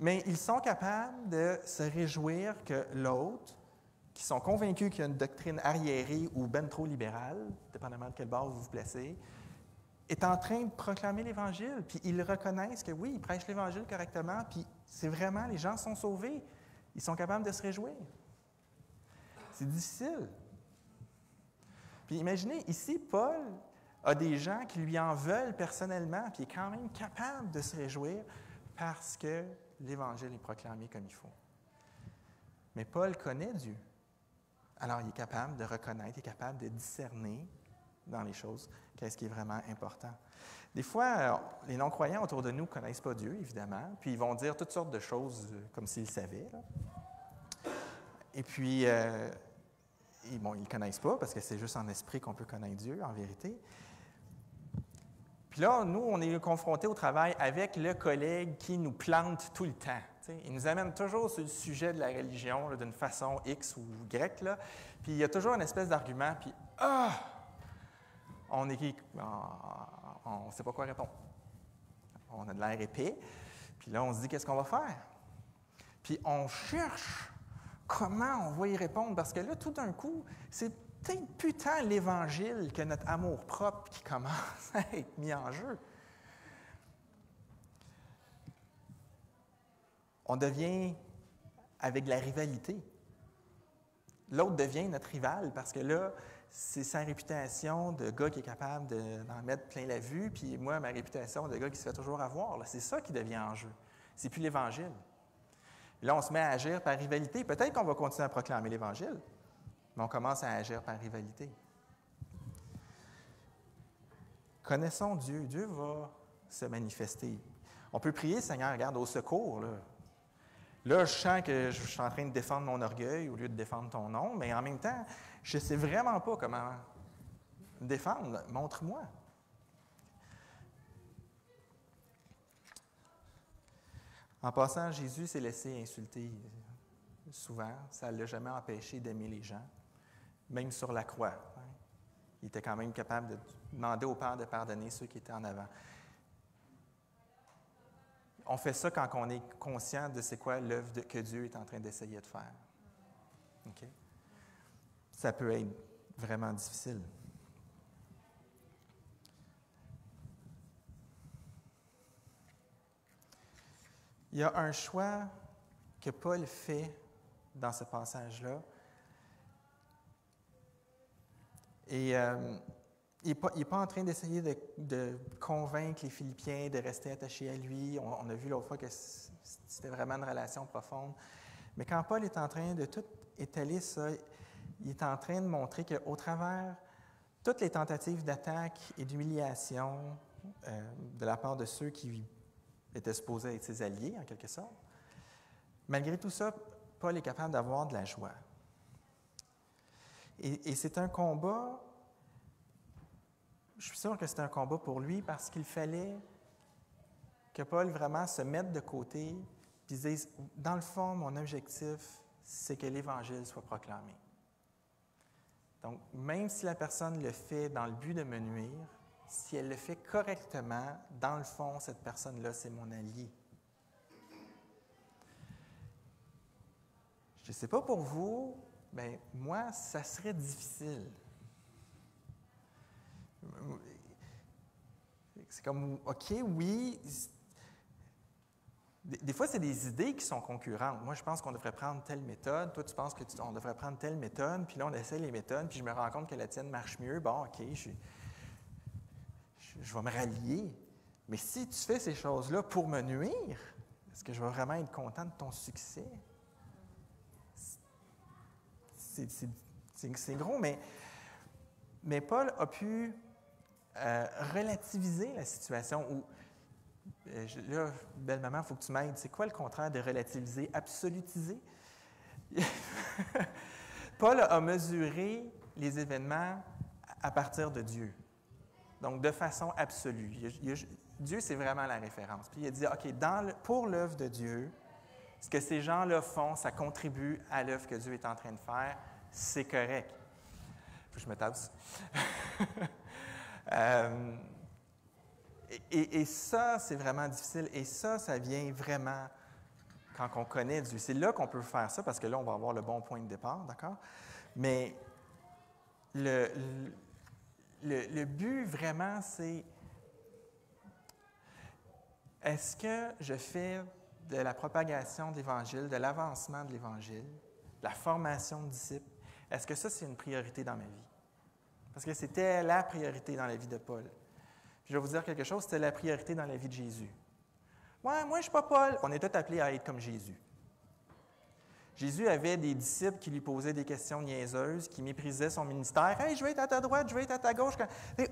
ils sont capables de se réjouir que l'autre, qui sont convaincus qu'il y a une doctrine arriérée ou ben trop libérale, dépendamment de quelle base vous vous placez, est en train de proclamer l'Évangile. Puis ils reconnaissent que oui, ils prêchent l'Évangile correctement, puis c'est vraiment, les gens sont sauvés. Ils sont capables de se réjouir. C'est difficile. Puis imaginez, ici, Paul a des gens qui lui en veulent personnellement, puis il est quand même capable de se réjouir parce que l'Évangile est proclamé comme il faut. Mais Paul connaît Dieu. Alors, il est capable de reconnaître, il est capable de discerner dans les choses qu'est-ce qui est vraiment important. Des fois, les non-croyants autour de nous ne connaissent pas Dieu, évidemment, puis ils vont dire toutes sortes de choses comme s'ils le savaient. Là. Et puis, ils ne le connaissent pas parce que c'est juste en esprit qu'on peut connaître Dieu, en vérité. Puis là, nous, on est confrontés au travail avec le collègue qui nous plante tout le temps. T'sais, il nous amène toujours sur le sujet de la religion là, d'une façon X ou Y. Là, puis il y a toujours une espèce d'argument, puis on ne sait pas quoi répondre. On a de l'air épais, puis là, on se dit qu'est-ce qu'on va faire? Puis on cherche comment on va y répondre, parce que là, tout d'un coup, c'est peut-être plus tant l'Évangile que notre amour-propre qui commence à être mis en jeu. On devient avec de la rivalité. L'autre devient notre rival parce que là, c'est sa réputation de gars qui est capable d'en mettre plein la vue, puis moi, ma réputation de gars qui se fait toujours avoir. Là, c'est ça qui devient en jeu. C'est plus l'Évangile. Là, on se met à agir par rivalité. Peut-être qu'on va continuer à proclamer l'Évangile, mais on commence à agir par rivalité. Connaissons Dieu. Dieu va se manifester. On peut prier, Seigneur, regarde, au secours. Là, je sens que je suis en train de défendre mon orgueil au lieu de défendre ton nom, mais en même temps, je ne sais vraiment pas comment me défendre. Montre-moi. En passant, Jésus s'est laissé insulter souvent. Ça ne l'a jamais empêché d'aimer les gens, même sur la croix. Il était quand même capable de demander au Père de pardonner ceux qui étaient en avant. On fait ça quand on est conscient de c'est quoi l'œuvre que Dieu est en train d'essayer de faire. Okay? Ça peut être vraiment difficile. Il y a un choix que Paul fait dans ce passage-là. Et il n'est pas en train d'essayer de convaincre les Philippiens de rester attachés à lui. On a vu l'autre fois que c'était vraiment une relation profonde. Mais quand Paul est en train de tout étaler ça, il est en train de montrer qu'au travers toutes les tentatives d'attaque et d'humiliation de la part de ceux qui étaient supposés être ses alliés, en quelque sorte, malgré tout ça, Paul est capable d'avoir de la joie. Et c'est un combat. Je suis sûr que c'est un combat pour lui parce qu'il fallait que Paul vraiment se mette de côté et dise, dans le fond, mon objectif, c'est que l'Évangile soit proclamé. Donc, même si la personne le fait dans le but de me nuire, si elle le fait correctement, dans le fond, cette personne-là, c'est mon allié. Je ne sais pas pour vous, bien, moi, ça serait difficile. C'est comme, OK, oui. Des fois, c'est des idées qui sont concurrentes. Moi, je pense qu'on devrait prendre telle méthode. Toi, tu penses qu'on devrait prendre telle méthode. Puis là, on essaie les méthodes. Puis je me rends compte que la tienne marche mieux. Bon, OK, je vais me rallier. Mais si tu fais ces choses-là pour me nuire, est-ce que je vais vraiment être content de ton succès? C'est gros, mais Paul a pu relativiser la situation où, là, belle maman, il faut que tu m'aides. C'est quoi le contraire de relativiser? Absolutiser? Paul a mesuré les événements à partir de Dieu. Donc, de façon absolue. Dieu, c'est vraiment la référence. Puis il a dit, OK, pour l'œuvre de Dieu, ce que ces gens-là font, ça contribue à l'œuvre que Dieu est en train de faire, c'est correct. Faut que je me tasse. Et ça, c'est vraiment difficile. Et ça vient vraiment quand on connaît Dieu. C'est là qu'on peut faire ça, parce que là, on va avoir le bon point de départ, d'accord? Mais le but, vraiment, c'est est-ce que je fais de la propagation de l'Évangile, de l'avancement de l'Évangile, de la formation de disciples, est-ce que ça, c'est une priorité dans ma vie? Parce que c'était la priorité dans la vie de Paul. Puis je vais vous dire quelque chose, c'était la priorité dans la vie de Jésus. Ouais, moi, je ne suis pas Paul. On est tous appelés à être comme Jésus. Jésus avait des disciples qui lui posaient des questions niaiseuses, qui méprisaient son ministère. « Hey, je vais être à ta droite, je vais être à ta gauche. »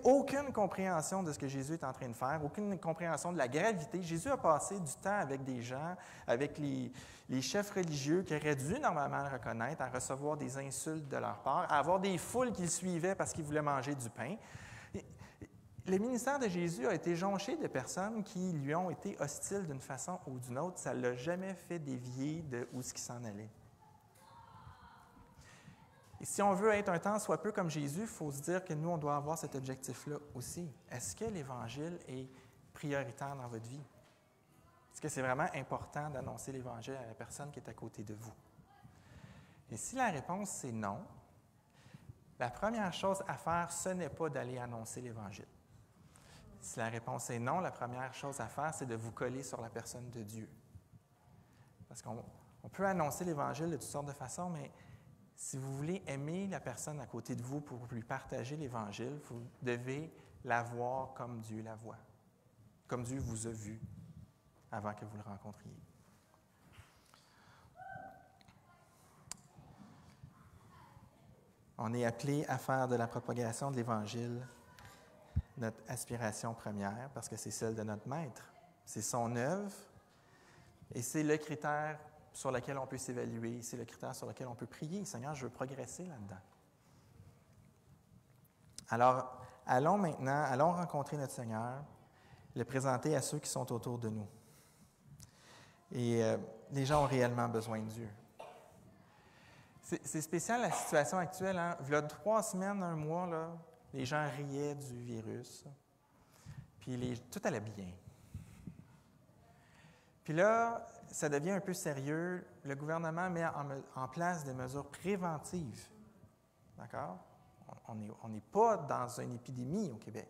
Aucune compréhension de ce que Jésus est en train de faire, aucune compréhension de la gravité. Jésus a passé du temps avec des gens, avec les chefs religieux qui auraient dû normalement le reconnaître, à recevoir des insultes de leur part, à avoir des foules qui le suivaient parce qu'ils voulaient manger du pain. Le ministère de Jésus a été jonché de personnes qui lui ont été hostiles d'une façon ou d'une autre. Ça ne l'a jamais fait dévier de où ce qui s'en allait. Et si on veut être un tant soit peu comme Jésus, il faut se dire que nous, on doit avoir cet objectif-là aussi. Est-ce que l'Évangile est prioritaire dans votre vie? Est-ce que c'est vraiment important d'annoncer l'Évangile à la personne qui est à côté de vous? Et si la réponse c'est non, la première chose à faire, ce n'est pas d'aller annoncer l'Évangile. Si la réponse est non, la première chose à faire, c'est de vous coller sur la personne de Dieu. Parce qu'on peut annoncer l'Évangile de toutes sortes de façons, mais si vous voulez aimer la personne à côté de vous pour lui partager l'Évangile, vous devez la voir comme Dieu la voit, comme Dieu vous a vu avant que vous le rencontriez. On est appelé à faire de la propagation de l'Évangile notre aspiration première, parce que c'est celle de notre Maître. C'est son œuvre, et c'est le critère sur lequel on peut s'évaluer, c'est le critère sur lequel on peut prier. Seigneur, je veux progresser là-dedans. Alors, allons rencontrer notre Seigneur, le présenter à ceux qui sont autour de nous. Et les gens ont réellement besoin de Dieu. C'est spécial la situation actuelle. Hein? Il y a 3 semaines, 1 mois, là, les gens riaient du virus. Puis tout allait bien. Puis là, ça devient un peu sérieux. Le gouvernement met en place des mesures préventives. D'accord? On n'est pas dans une épidémie au Québec,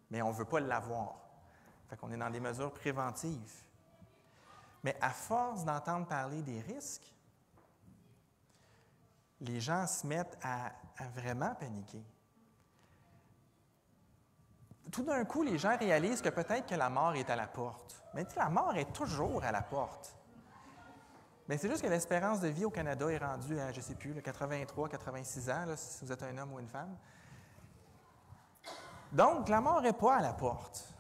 mais on ne veut pas l'avoir. Fait qu'on est dans des mesures préventives. Mais à force d'entendre parler des risques, les gens se mettent à vraiment paniquer. Tout d'un coup, les gens réalisent que peut-être que la mort est à la porte. Mais la mort est toujours à la porte. Mais c'est juste que l'espérance de vie au Canada est rendue à, je ne sais plus, 83, 86 ans, là, si vous êtes un homme ou une femme. Donc, la mort n'est pas à la porte.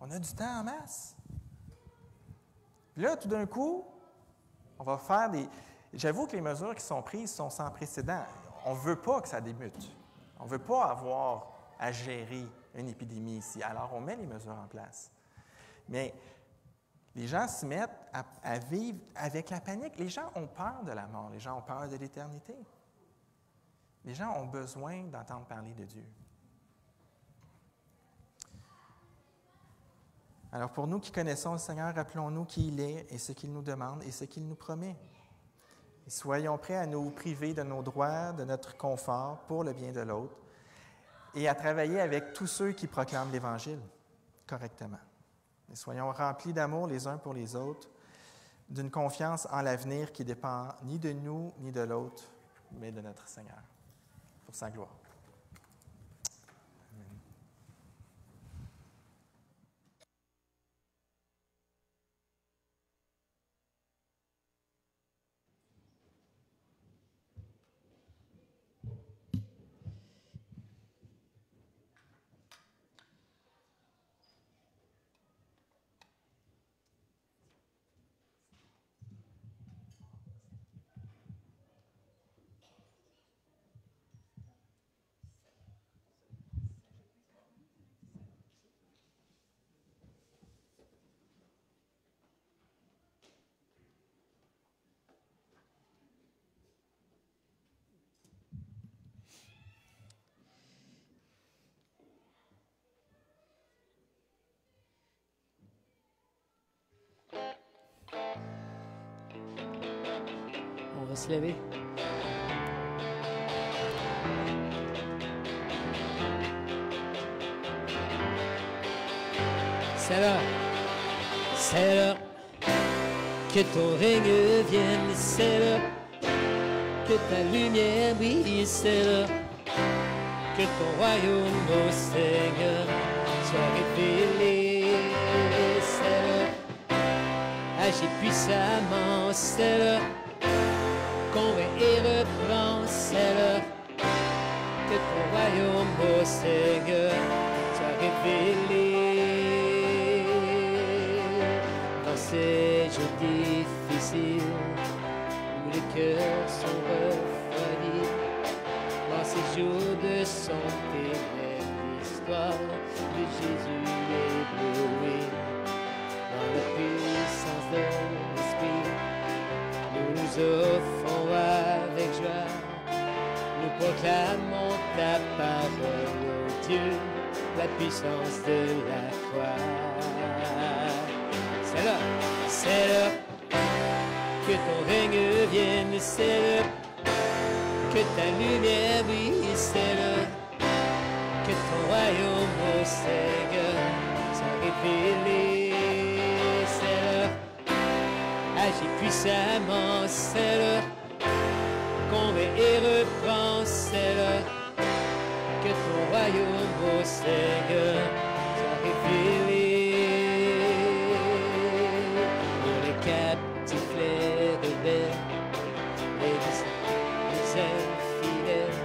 On a du temps en masse. Là, tout d'un coup, on va faire des... J'avoue que les mesures qui sont prises sont sans précédent. On ne veut pas que ça débute. On ne veut pas avoir à gérer une épidémie ici. Alors, on met les mesures en place. Mais les gens se mettent à vivre avec la panique. Les gens ont peur de la mort. Les gens ont peur de l'éternité. Les gens ont besoin d'entendre parler de Dieu. Alors, pour nous qui connaissons le Seigneur, rappelons-nous qui il est et ce qu'il nous demande et ce qu'il nous promet. Et soyons prêts à nous priver de nos droits, de notre confort pour le bien de l'autre et à travailler avec tous ceux qui proclament l'Évangile correctement. Et soyons remplis d'amour les uns pour les autres, d'une confiance en l'avenir qui dépend ni de nous ni de l'autre, mais de notre Seigneur, pour sa gloire. Amen. On va se lever. C'est l'heure que ton règne vienne, c'est l'heure que ta lumière brille, c'est l'heure que ton royaume, ô Seigneur, soit révélé, c'est l'heure, agis puissamment, c'est l'heure, convainc et reprend, c'est l'heure que ton royaume, ô Seigneur, soit révélé. Dans ces jours difficiles où les cœurs sont refroidis, dans ces jours de santé, l'histoire de Jésus ébloui, dans la puissance de l'Esprit, nous nous offrons avec joie, nous proclamons ta parole, ô Dieu, la puissance de la croix. C'est l'heure que ton règne vienne, c'est l'heure que ta lumière brille, c'est l'heure que ton royaume, ô Seigneur, soit révélé, c'est l'heure, agis puissamment, c'est l'heure, convainc et reprend, c'est l'heure que ton royaume, ô Seigneur, soit révélé. Pour les captifs, les rebelles, les infidèles,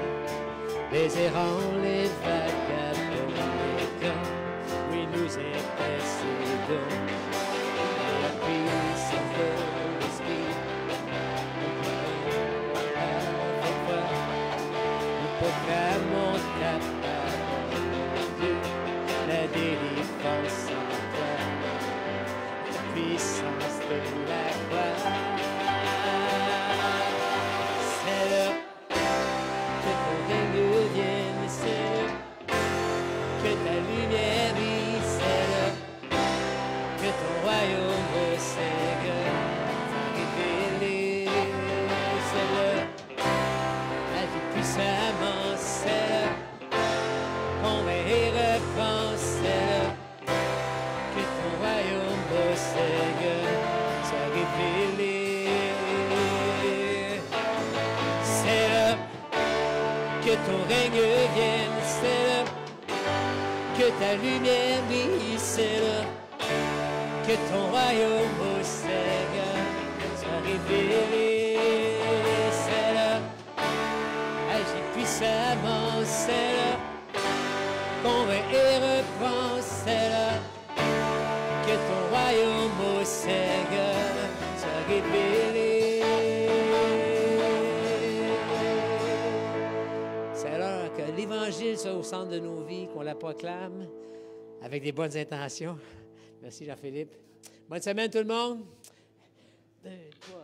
les errants, les vagabonds, les grands, oui, nous intercédons dans la puissance de l'Esprit. Avec toi, nous proclamons ta parole, Dieu, la délivrance en toi, la puissance de la croix. C'est l'heure que ton règne vienne, c'est l'heure que ta lumière brille, c'est l'heure que ton royaume, ô Seigneur, soit révélé, c'est l'heure, agis puissamment, c'est l'heure, convainc et reprend, c'est l'heure que ton royaume, ô Seigneur, soit révélé. C'est l'heure que ton règne vienne, c'est l'heure que ta lumière brille, c'est l'heure que ton royaume, ô Seigneur, soit révélé, c'est l'heure, agis puissamment, c'est l'heure, convainc et reprend, c'est l'heure que ton royaume, ô Seigneur, soit révélé. C'est l'heure que l'Évangile soit au centre de nos vies, qu'on la proclame avec des bonnes intentions. Merci Jean-Philippe. Bonne semaine tout le monde. 2, 3.